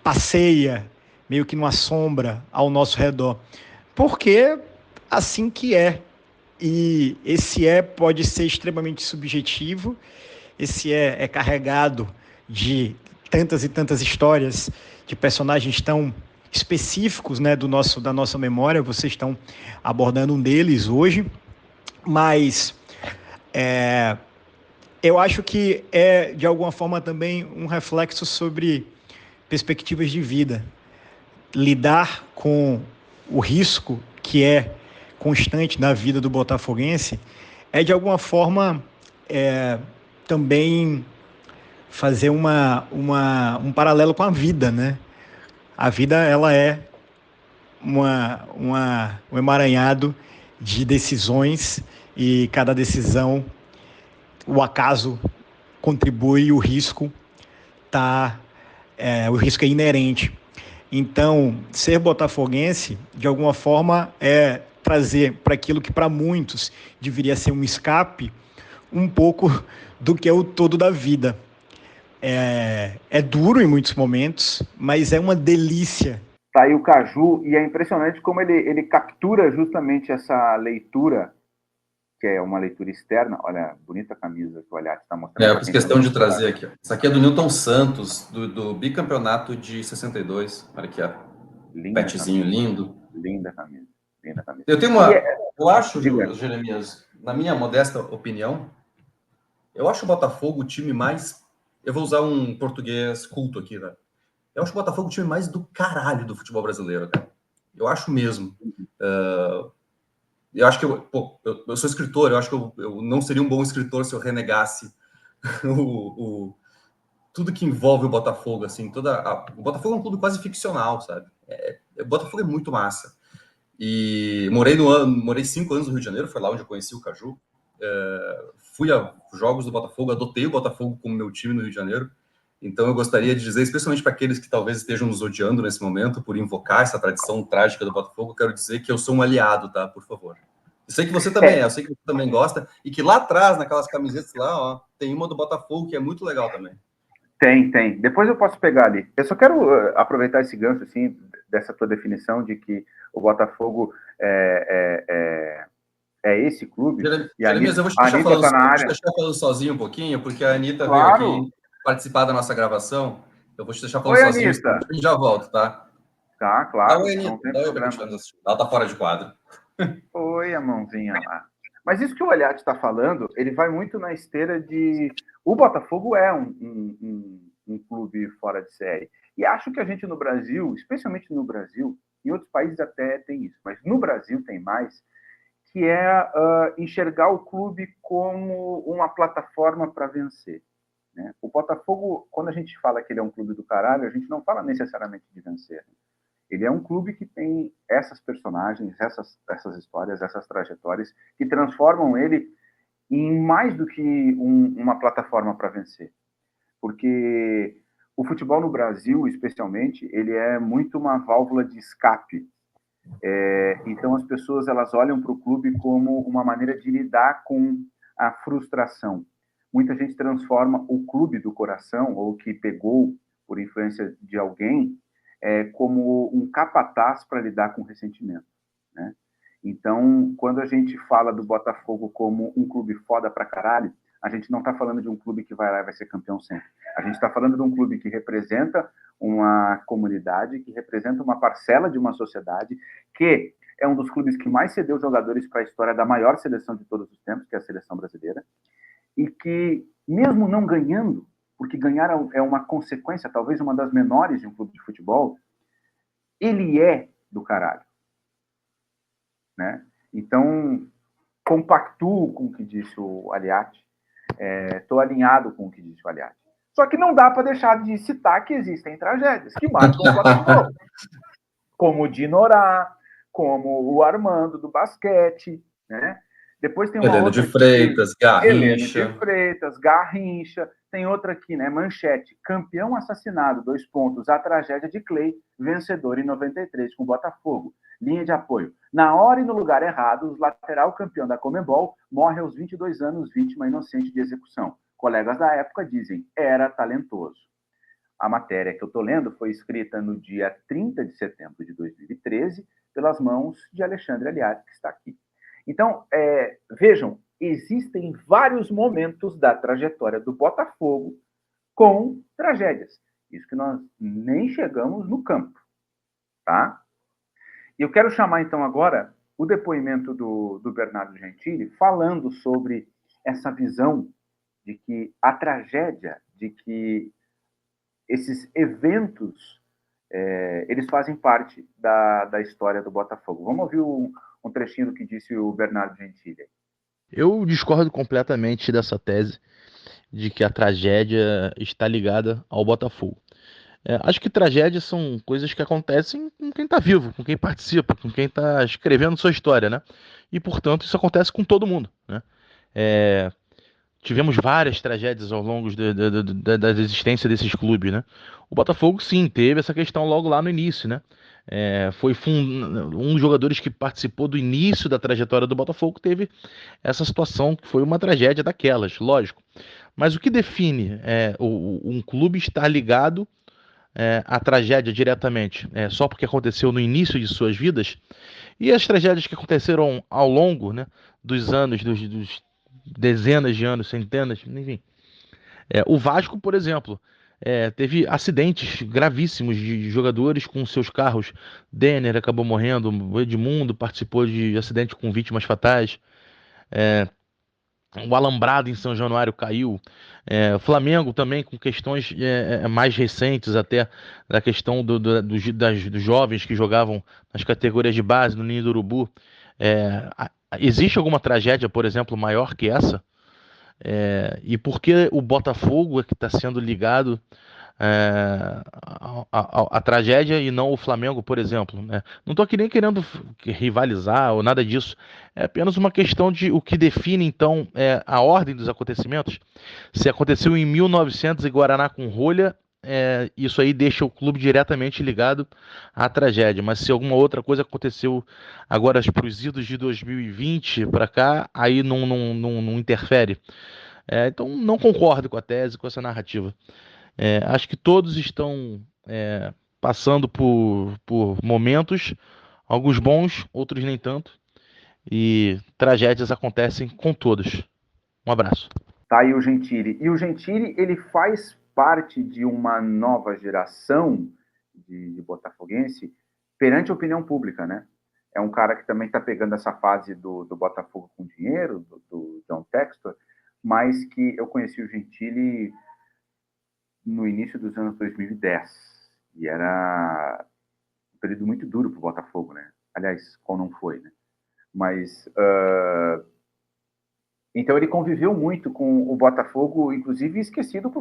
passeia meio que numa sombra ao nosso redor. Porque assim que é. E esse pode ser extremamente subjetivo, esse é carregado de tantas e tantas histórias de personagens tão específicos, né, da nossa memória. Vocês estão abordando um deles hoje, mas eu acho que é, de alguma forma, também um reflexo sobre perspectivas de vida. Lidar com o risco que é constante na vida do botafoguense é, de alguma forma, também fazer um paralelo com a vida, né? A vida, ela é um emaranhado de decisões e cada decisão, o acaso contribui e o risco o risco é inerente. Então, ser botafoguense, de alguma forma, é trazer para aquilo que para muitos deveria ser um escape, um pouco do que é o todo da vida. É duro em muitos momentos, mas é uma delícia. Tá aí o Caju, e é impressionante como ele captura justamente essa leitura, que é uma leitura externa. Olha, bonita camisa que o Aliati está mostrando. Eu fiz questão de trazer aqui. Isso aqui é do Newton Santos, do bicampeonato de 62. Olha aqui, ó. Petzinho lindo. Linda camisa. Linda camisa. Eu tenho uma. Eu acho, Jeremias, na minha modesta opinião, eu acho o Botafogo o time mais. Eu vou usar um português culto aqui, né? Eu acho o Botafogo o time mais do caralho do futebol brasileiro, cara. Eu acho mesmo. Eu acho que eu sou escritor, eu acho que eu não seria um bom escritor se eu renegasse tudo que envolve o Botafogo, assim, o Botafogo é um clube quase ficcional, sabe? O Botafogo é muito massa. E morei 5 anos no Rio de Janeiro, foi lá onde eu conheci o Caju. Fui a jogos do Botafogo, adotei o Botafogo como meu time no Rio de Janeiro. Então eu gostaria de dizer, especialmente para aqueles que talvez estejam nos odiando nesse momento por invocar essa tradição trágica do Botafogo, eu quero dizer que eu sou um aliado, tá? Por favor. Eu sei que você também eu sei que você também gosta, e que lá atrás, naquelas camisetas lá, ó, tem uma do Botafogo que é muito legal também. Tem. Depois eu posso pegar ali. Eu só quero aproveitar esse gancho, assim, dessa tua definição de que o Botafogo é esse clube. Jeremias, eu vou te deixar falando sozinho um pouquinho, porque a Anitta veio aqui participar da nossa gravação. Eu vou te deixar falando sozinho, a gente já volta, tá? Tá, claro. Oi, Anitta. Ela tá fora de quadro. Oi, a mãozinha lá. Mas isso que o Aliati está falando, ele vai muito na esteira de... O Botafogo é um clube fora de série. E acho que a gente no Brasil, especialmente no Brasil, em outros países até tem isso, mas no Brasil tem mais, que é enxergar o clube como uma plataforma para vencer. Né? O Botafogo, quando a gente fala que ele é um clube do caralho, a gente não fala necessariamente de vencer. Ele é um clube que tem essas personagens, essas histórias, essas trajetórias, que transformam ele em mais do que uma plataforma para vencer. Porque o futebol no Brasil, especialmente, ele é muito uma válvula de escape. Então, as pessoas elas olham para o clube como uma maneira de lidar com a frustração. Muita gente transforma o clube do coração, ou que pegou por influência de alguém, como um capataz para lidar com o ressentimento, né? Então, quando a gente fala do Botafogo como um clube foda pra caralho, a gente não está falando de um clube que vai lá e vai ser campeão sempre. A gente está falando de um clube que representa uma comunidade, que representa uma parcela de uma sociedade, que é um dos clubes que mais cedeu jogadores para a história da maior seleção de todos os tempos, que é a seleção brasileira, e que, mesmo não ganhando, porque ganhar é uma consequência, talvez uma das menores de um clube de futebol, ele é do caralho, né? Então, compactuo com o que disse o Aliati, estou alinhado com o que disse o Aliati. Só que não dá para deixar de citar que existem tragédias que marcam o Botafogo, como o Dinorá, como o Armando do basquete, né? Depois tem uma Heleno outra de Freitas, Garrincha. Heleno de Freitas, Garrincha. Tem outra aqui, né? Manchete. Campeão assassinado, 2 pontos. A tragédia de Clay, vencedor em 93 com o Botafogo. Linha de apoio. Na hora e no lugar errado, o lateral campeão da Conmebol morre aos 22 anos, vítima inocente de execução. Colegas da época dizem, era talentoso. A matéria que eu estou lendo foi escrita no dia 30 de setembro de 2013, pelas mãos de Alexandre Aliati, que está aqui. Então, vejam, existem vários momentos da trajetória do Botafogo com tragédias. Isso que nós nem chegamos no campo, tá? E eu quero chamar, então, agora o depoimento do Bernardo Gentili, falando sobre essa visão de que a tragédia, de que esses eventos, eles fazem parte da história do Botafogo. Vamos ouvir um trechinho do que disse o Bernardo Gentili. Eu discordo completamente dessa tese de que a tragédia está ligada ao Botafogo. Acho que tragédias são coisas que acontecem com quem está vivo, com quem participa, com quem está escrevendo sua história, né? E, portanto, isso acontece com todo mundo, né? Tivemos várias tragédias ao longo da existência desses clubes, né? O Botafogo, sim, teve essa questão logo lá no início, né? Foi um dos jogadores que participou do início da trajetória do Botafogo teve essa situação que foi uma tragédia daquelas, lógico. Mas o que define um clube estar ligado à tragédia diretamente, só porque aconteceu no início de suas vidas, e as tragédias que aconteceram ao longo, né, dos anos, dos dezenas de anos, centenas, enfim. O Vasco, por exemplo, teve acidentes gravíssimos de jogadores com seus carros. Denner acabou morrendo, o Edmundo participou de acidente com vítimas fatais. O Alambrado em São Januário caiu. O Flamengo também com questões mais recentes até da questão dos jovens que jogavam nas categorias de base, no Ninho do Urubu. Existe alguma tragédia, por exemplo, maior que essa? E por que o Botafogo é que está sendo ligado à tragédia e não o Flamengo, por exemplo, né? Não estou aqui nem querendo rivalizar ou nada disso. É apenas uma questão de o que define, então, a ordem dos acontecimentos. Se aconteceu em 1900 em Guaraná com rolha, isso aí deixa o clube diretamente ligado à tragédia. Mas se alguma outra coisa aconteceu agora para os idos de 2020 para cá, aí não interfere. Então não concordo com a tese, com essa narrativa. Acho que todos estão passando por momentos, alguns bons, outros nem tanto, e tragédias acontecem com todos. Um abraço. Tá aí o Gentili. E o Gentili, ele faz parte de uma nova geração de botafoguense perante a opinião pública, né? É um cara que também está pegando essa fase do Botafogo com dinheiro, do John Textor, mas que eu conheci o Gentili no início dos anos 2010. E era um período muito duro para o Botafogo, né? Aliás, qual não foi, né? Mas... Então ele conviveu muito com o Botafogo, inclusive esquecido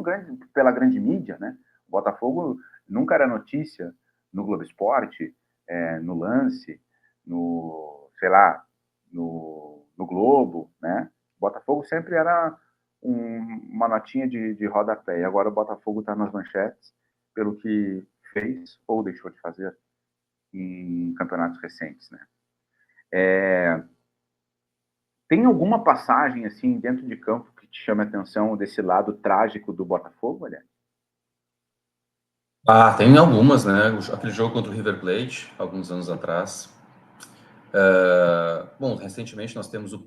pela grande mídia, né? O Botafogo nunca era notícia no Globo Esporte, no Lance, no, sei lá, no Globo, né? O Botafogo sempre era uma notinha de rodapé. E agora o Botafogo está nas manchetes pelo que fez ou deixou de fazer em campeonatos recentes, né? Tem alguma passagem assim dentro de campo que te chame a atenção desse lado trágico do Botafogo, olha? Tem algumas, né? Aquele jogo contra o River Plate, alguns anos atrás. Bom, recentemente nós temos o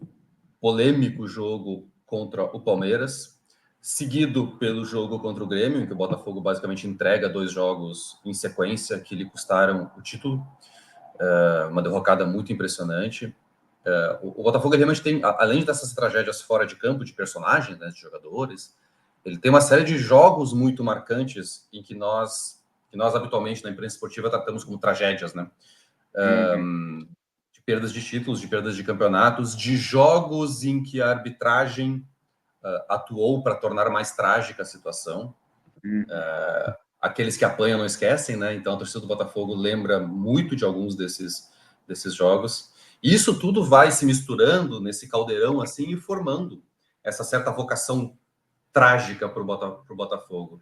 polêmico jogo contra o Palmeiras, seguido pelo jogo contra o Grêmio, em que o Botafogo basicamente entrega 2 jogos em sequência que lhe custaram o título. Uma derrocada muito impressionante. O Botafogo realmente tem, além dessas tragédias fora de campo, de personagens, né, de jogadores, ele tem uma série de jogos muito marcantes em que nós habitualmente na imprensa esportiva tratamos como tragédias, né? De perdas de títulos, de perdas de campeonatos, de jogos em que a arbitragem atuou para tornar mais trágica a situação. Aqueles que apanham não esquecem, né? Então a torcida do Botafogo lembra muito de alguns desses jogos. E isso tudo vai se misturando nesse caldeirão assim e formando essa certa vocação trágica para o Botafogo.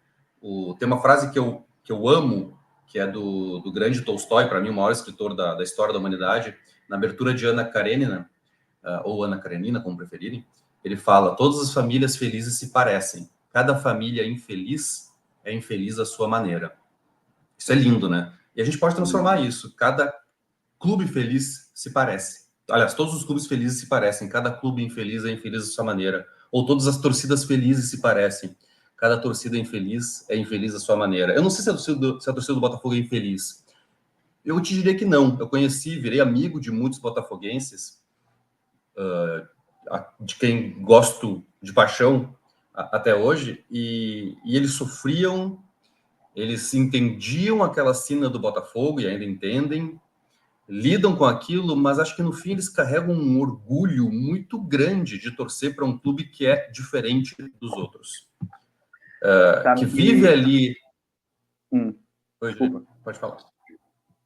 Tem uma frase que eu amo, que é do grande Tolstói, para mim o maior escritor da história da humanidade, na abertura de Ana Karenina, ou Ana Karenina, como preferirem. Ele fala: todas as famílias felizes se parecem, cada família infeliz é infeliz à sua maneira. Isso é lindo, né? E a gente pode transformar isso. Cada clube feliz se parece. Aliás, todos os clubes felizes se parecem. Cada clube infeliz é infeliz à sua maneira. Ou todas as torcidas felizes se parecem. Cada torcida infeliz é infeliz à sua maneira. Eu não sei se a torcida do Botafogo é infeliz. Eu te diria que não. Eu virei amigo de muitos botafoguenses, de quem gosto de paixão até hoje, e eles sofriam, eles entendiam aquela sina do Botafogo e ainda entendem, lidam com aquilo, mas acho que no fim eles carregam um orgulho muito grande de torcer para um clube que é diferente dos outros, que vive ali. Desculpa. Pode falar.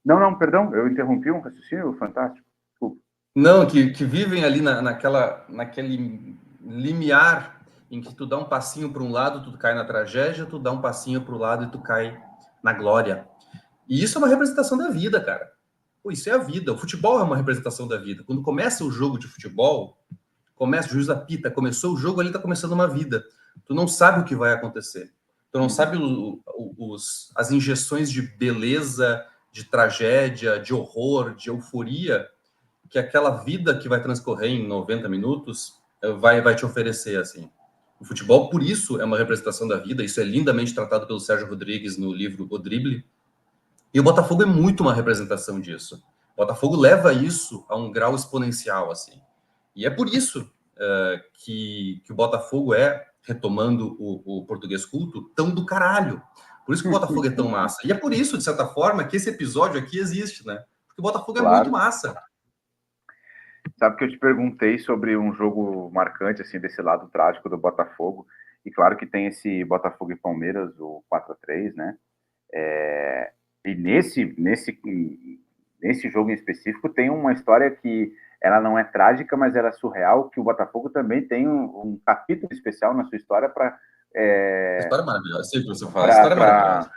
Não, perdão, eu interrompi um raciocínio fantástico. Desculpa. Não, que vivem ali naquele limiar em que tu dá um passinho para um lado, tu cai na tragédia, tu dá um passinho para o lado e tu cai na glória. E isso é uma representação da vida, cara. Pô, isso é a vida. O futebol é uma representação da vida. Quando começa o jogo de futebol, o juiz apita, começou o jogo, ali tá começando uma vida. Tu não sabe o que vai acontecer. Tu não sabe as injeções de beleza, de tragédia, de horror, de euforia que aquela vida que vai transcorrer em 90 minutos vai te oferecer, assim. O futebol, por isso, é uma representação da vida. Isso é lindamente tratado pelo Sérgio Rodrigues no livro O Drible. E o Botafogo é muito uma representação disso. O Botafogo leva isso a um grau exponencial, assim. E é por isso que o Botafogo retomando o português culto, tão do caralho. Por isso que o Botafogo é tão massa. E é por isso, de certa forma, que esse episódio aqui existe, né? Porque o Botafogo é muito massa. Sabe que eu te perguntei sobre um jogo marcante, assim, desse lado trágico do Botafogo. E claro que tem esse Botafogo e Palmeiras, o 4-3, né? E nesse jogo em específico tem uma história que ela não é trágica, mas ela é surreal, que o Botafogo também tem um capítulo especial na sua história para... História maravilhosa, sei o que você fala, história maravilhosa.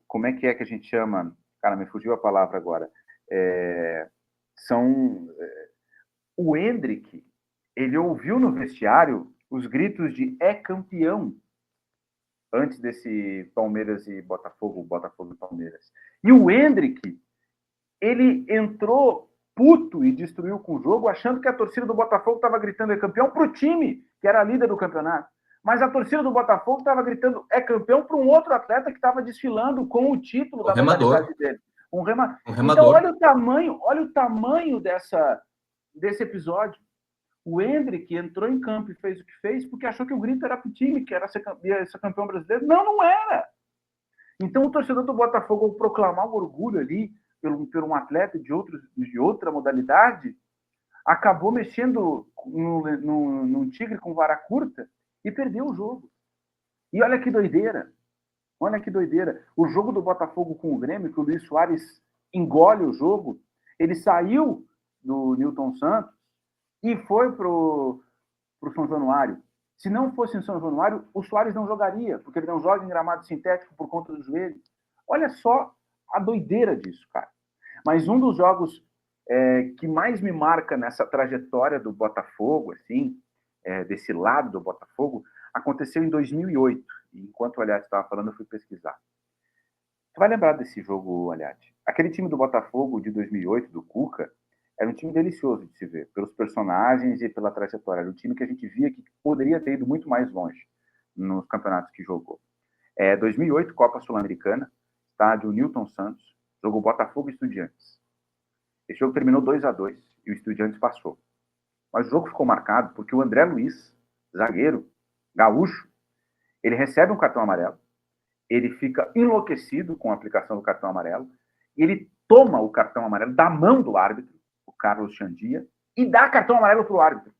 Como é que a gente chama? Cara, me fugiu a palavra agora. O Endrick, ele ouviu no vestiário os gritos de "é campeão" antes desse Palmeiras e Botafogo e Palmeiras. E o Endrick, ele entrou puto e destruiu com o jogo, achando que a torcida do Botafogo estava gritando "é campeão" para o time, que era líder do campeonato. Mas a torcida do Botafogo estava gritando "é campeão" para um outro atleta que estava desfilando com o título da modalidade dele. Um remador. Então, olha o tamanho desse episódio. O Endrick entrou em campo e fez o que fez porque achou que o grito era para o time, que ia ser campeão brasileiro. Não era. Então, o torcedor do Botafogo, ao proclamar o orgulho ali por um atleta de outra modalidade, acabou mexendo num tigre com vara curta e perdeu o jogo. E olha que doideira. Olha que doideira. O jogo do Botafogo com o Grêmio, que o Luiz Soares engole o jogo, ele saiu do Newton Santos e foi pro São Januário. Se não fosse em São Januário, o Soares não jogaria, porque ele não joga em gramado sintético por conta do joelho. Olha só a doideira disso, cara. Mas um dos jogos que mais me marca nessa trajetória do Botafogo, assim, desse lado do Botafogo, aconteceu em 2008. E enquanto o Aliati estava falando, eu fui pesquisar. Você vai lembrar desse jogo, Aliati? Aquele time do Botafogo de 2008, do Cuca, era um time delicioso de se ver, pelos personagens e pela trajetória. Era um time que a gente via que poderia ter ido muito mais longe nos campeonatos que jogou. 2008, Copa Sul-Americana, estádio Newton Santos, jogou Botafogo e Estudiantes. Esse jogo terminou 2-2 e o Estudiantes passou. Mas o jogo ficou marcado porque o André Luiz, zagueiro, gaúcho, ele recebe um cartão amarelo, ele fica enlouquecido com a aplicação do cartão amarelo, e ele toma o cartão amarelo da mão do árbitro, o Carlos Xandia, e dá cartão amarelo para o árbitro.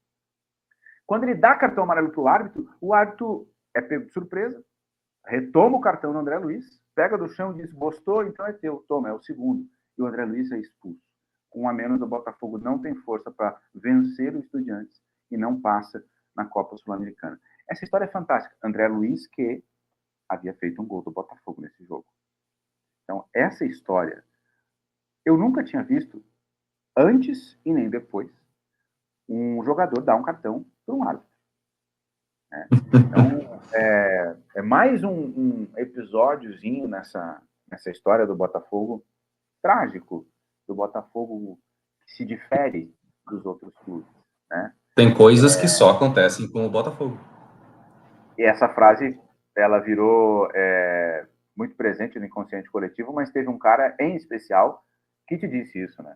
Quando ele dá cartão amarelo para o árbitro é pego de surpresa, retoma o cartão do André Luiz, pega do chão e diz, gostou, então é teu, toma, é o segundo. E o André Luiz é expulso. Com um a menos, o Botafogo não tem força para vencer o Estudiantes e não passa na Copa Sul-Americana. Essa história é fantástica. André Luiz, que havia feito um gol do Botafogo nesse jogo. Então, essa história, eu nunca tinha visto, antes e nem depois, um jogador dar um cartão para um árbitro. Então, é mais um episódiozinho nessa história do Botafogo, trágico, do Botafogo que se difere dos outros clubes, né? Tem coisas que só acontecem com o Botafogo. E essa frase, ela virou muito presente no inconsciente coletivo, mas teve um cara em especial que te disse isso, né?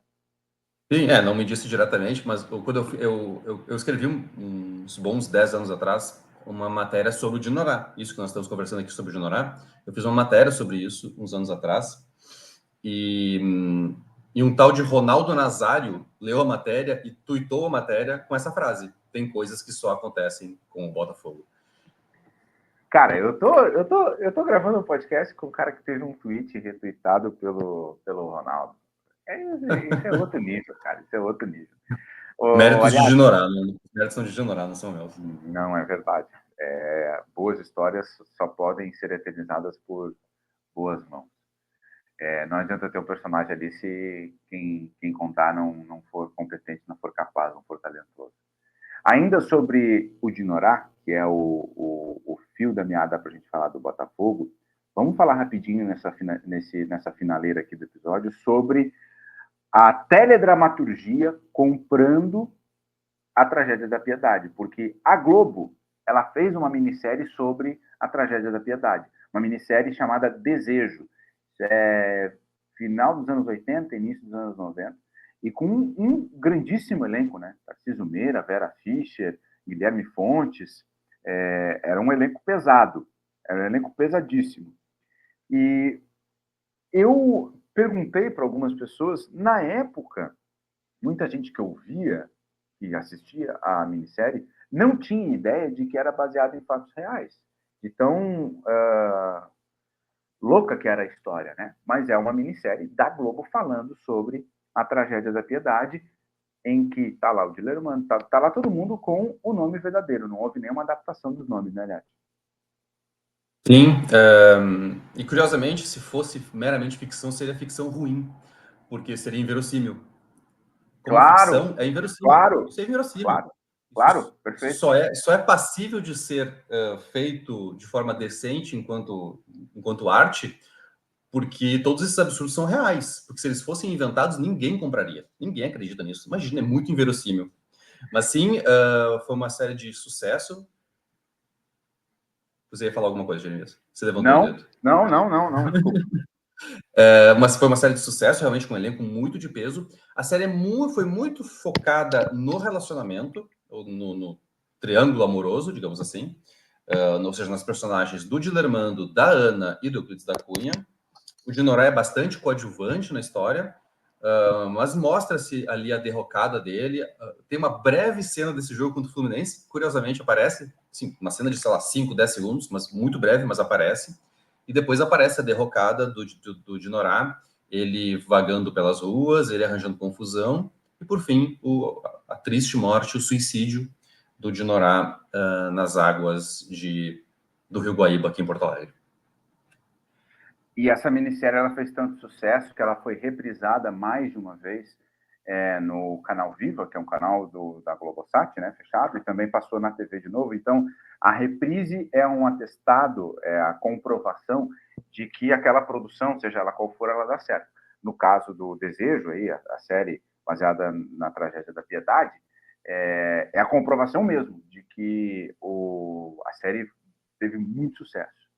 Sim, não me disse diretamente, mas quando eu escrevi uns bons 10 anos atrás uma matéria sobre o Dinorá. Isso que nós estamos conversando aqui sobre o Dinorá. Eu fiz uma matéria sobre isso uns anos atrás. E um tal de Ronaldo Nazário leu a matéria e tuitou a matéria com essa frase. Tem coisas que só acontecem com o Botafogo. Cara, eu tô gravando um podcast com um cara que teve um tweet retweetado pelo Ronaldo. Isso é outro nível, cara. Isso é outro nível. Méritos de Dinorá, né? Méritos são de Dinorá, não são meus. Não, é verdade. Boas histórias só podem ser eternizadas por boas mãos. Não adianta ter um personagem ali se quem contar não for competente, não for capaz, não for talentoso. Ainda sobre o Dinorá, que é o fio da meada para a gente falar do Botafogo, vamos falar rapidinho nessa finaleira aqui do episódio sobre a teledramaturgia comprando a tragédia da Piedade, porque a Globo ela fez uma minissérie sobre a tragédia da Piedade, uma minissérie chamada Desejo, final dos anos 80, início dos anos 90, e com um grandíssimo elenco, né? Tarcísio Meira, Vera Fischer, Guilherme Fontes, era um elenco pesado, era um elenco pesadíssimo. E eu perguntei para algumas pessoas, na época, muita gente que ouvia, que assistia à minissérie, não tinha ideia de que era baseado em fatos reais. Então, louca que era a história, né? Mas é uma minissérie da Globo falando sobre a tragédia da Piedade, em que tá lá o Dilermano, tá lá todo mundo com o nome verdadeiro, não houve nenhuma adaptação dos nomes, né, Liat? Sim, e curiosamente, se fosse meramente ficção, seria ficção ruim, porque seria inverossímil. Como Claro, ficção, é inverossímil. claro, Isso é inverossímil. claro, perfeito. Só é passível de ser feito de forma decente enquanto arte, porque todos esses absurdos são reais. Porque se eles fossem inventados, ninguém compraria. Ninguém acredita nisso. Imagina, é muito inverossímil. Mas sim, foi uma série de sucesso. Você ia falar alguma coisa, Jeremias? Você levantou o dedo. Não, desculpa. Mas foi uma série de sucesso, realmente com um elenco muito de peso. A série foi muito focada no relacionamento, no triângulo amoroso, digamos assim. Ou seja, nas personagens do Dilermando, da Ana e do Euclides da Cunha. O Dinorá é bastante coadjuvante na história, mas mostra-se ali a derrocada dele. Tem uma breve cena desse jogo contra o Fluminense, curiosamente aparece, assim, uma cena de, sei lá, 5, 10 segundos, mas muito breve, mas aparece. e depois aparece a derrocada do Dinorá, ele vagando pelas ruas, ele arranjando confusão, e por fim, a triste morte, o suicídio do Dinorá nas águas do Rio Guaíba, aqui em Porto Alegre. E essa minissérie ela fez tanto sucesso que ela foi reprisada mais de uma vez no canal Viva, que é um canal da Globosat, né, fechado, e também passou na TV de novo. Então, a reprise é um atestado, a comprovação de que aquela produção, seja ela qual for, ela dá certo. No caso do Desejo, aí, a série baseada na tragédia da Piedade, é a comprovação mesmo de que a série teve muito sucesso.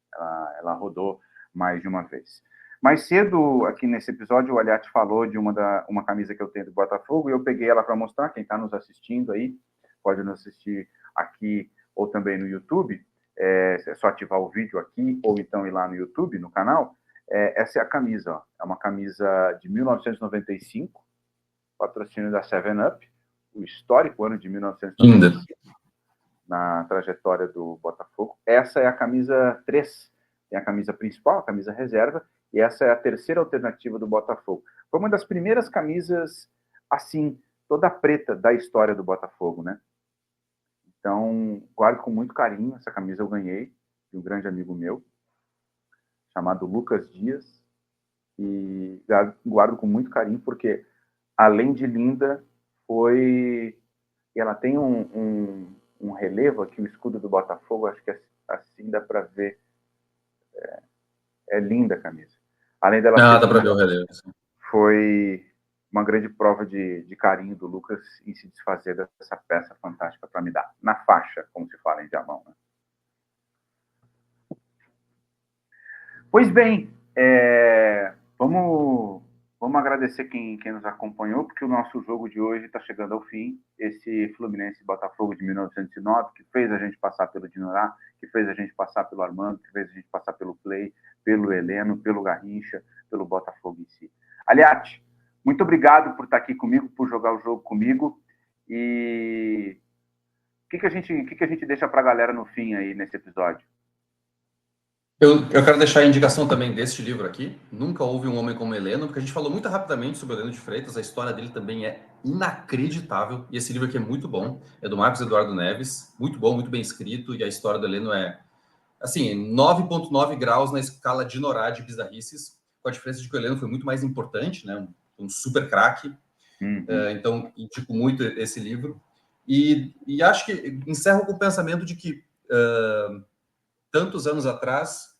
Ela rodou mais de uma vez. Mais cedo, aqui nesse episódio, o Aliati falou de uma camisa que eu tenho do Botafogo, e eu peguei ela para mostrar. Quem está nos assistindo aí, pode nos assistir aqui ou também no YouTube. É só ativar o vídeo aqui, ou então ir lá no YouTube, no canal. Essa é a camisa, ó. É uma camisa de 1995, patrocínio da 7-Up, o histórico ano de 1995, na trajetória do Botafogo. Essa é a camisa 3, tem a camisa principal, a camisa reserva, e essa é a terceira alternativa do Botafogo. Foi uma das primeiras camisas, assim, toda preta da história do Botafogo, né? Então, guardo com muito carinho. Essa camisa eu ganhei de um grande amigo meu, chamado Lucas Dias, e guardo com muito carinho porque, além de linda, ela tem um relevo aqui, o escudo do Botafogo, acho que assim dá para ver. É linda a camisa. Além dela dá para ver o relevo. Foi uma grande prova de carinho do Lucas em se desfazer dessa peça fantástica para me dar. Na faixa, como se fala em Jamão, né? Pois bem, vamos agradecer quem nos acompanhou, porque o nosso jogo de hoje está chegando ao fim. Esse Fluminense Botafogo de 1909, que fez a gente passar pelo Dinorá, que fez a gente passar pelo Armando, que fez a gente passar pelo Play, pelo Heleno, pelo Garrincha, pelo Botafogo em si. Aliati, muito obrigado por estar aqui comigo, por jogar o jogo comigo. E o que a gente deixa para a galera no fim aí nesse episódio? Eu quero deixar a indicação também deste livro aqui, Nunca Houve um Homem como Heleno, porque a gente falou muito rapidamente sobre o Heleno de Freitas, a história dele também é inacreditável, e esse livro aqui é muito bom, é do Marcos Eduardo Neves, muito bom, muito bem escrito, e a história do Heleno é, assim, 9,9 graus na escala de Dinorá de bizarrices, com a diferença de que o Heleno foi muito mais importante, né, um super craque, então indico muito esse livro, e acho que encerro com o pensamento de que tantos anos atrás,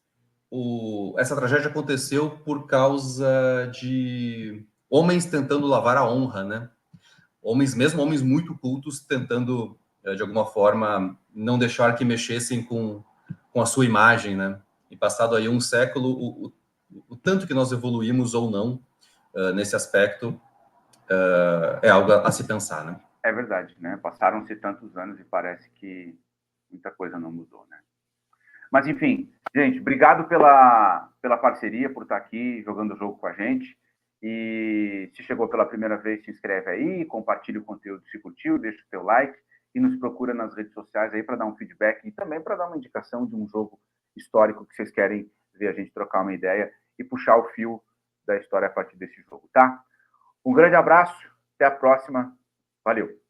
essa tragédia aconteceu por causa de homens tentando lavar a honra, né? Mesmo homens muito cultos, tentando, de alguma forma, não deixar que mexessem com a sua imagem, né? E passado aí um século, o tanto que nós evoluímos ou não nesse aspecto é algo a se pensar, né? É verdade, né? Passaram-se tantos anos e parece que muita coisa não mudou, né? Mas, enfim, gente, obrigado pela parceria, por estar aqui jogando o jogo com a gente. E se chegou pela primeira vez, se inscreve aí, compartilha o conteúdo se curtiu, deixa o seu like e nos procura nas redes sociais aí para dar um feedback e também para dar uma indicação de um jogo histórico que vocês querem ver a gente trocar uma ideia e puxar o fio da história a partir desse jogo, tá? Um grande abraço, até a próxima. Valeu!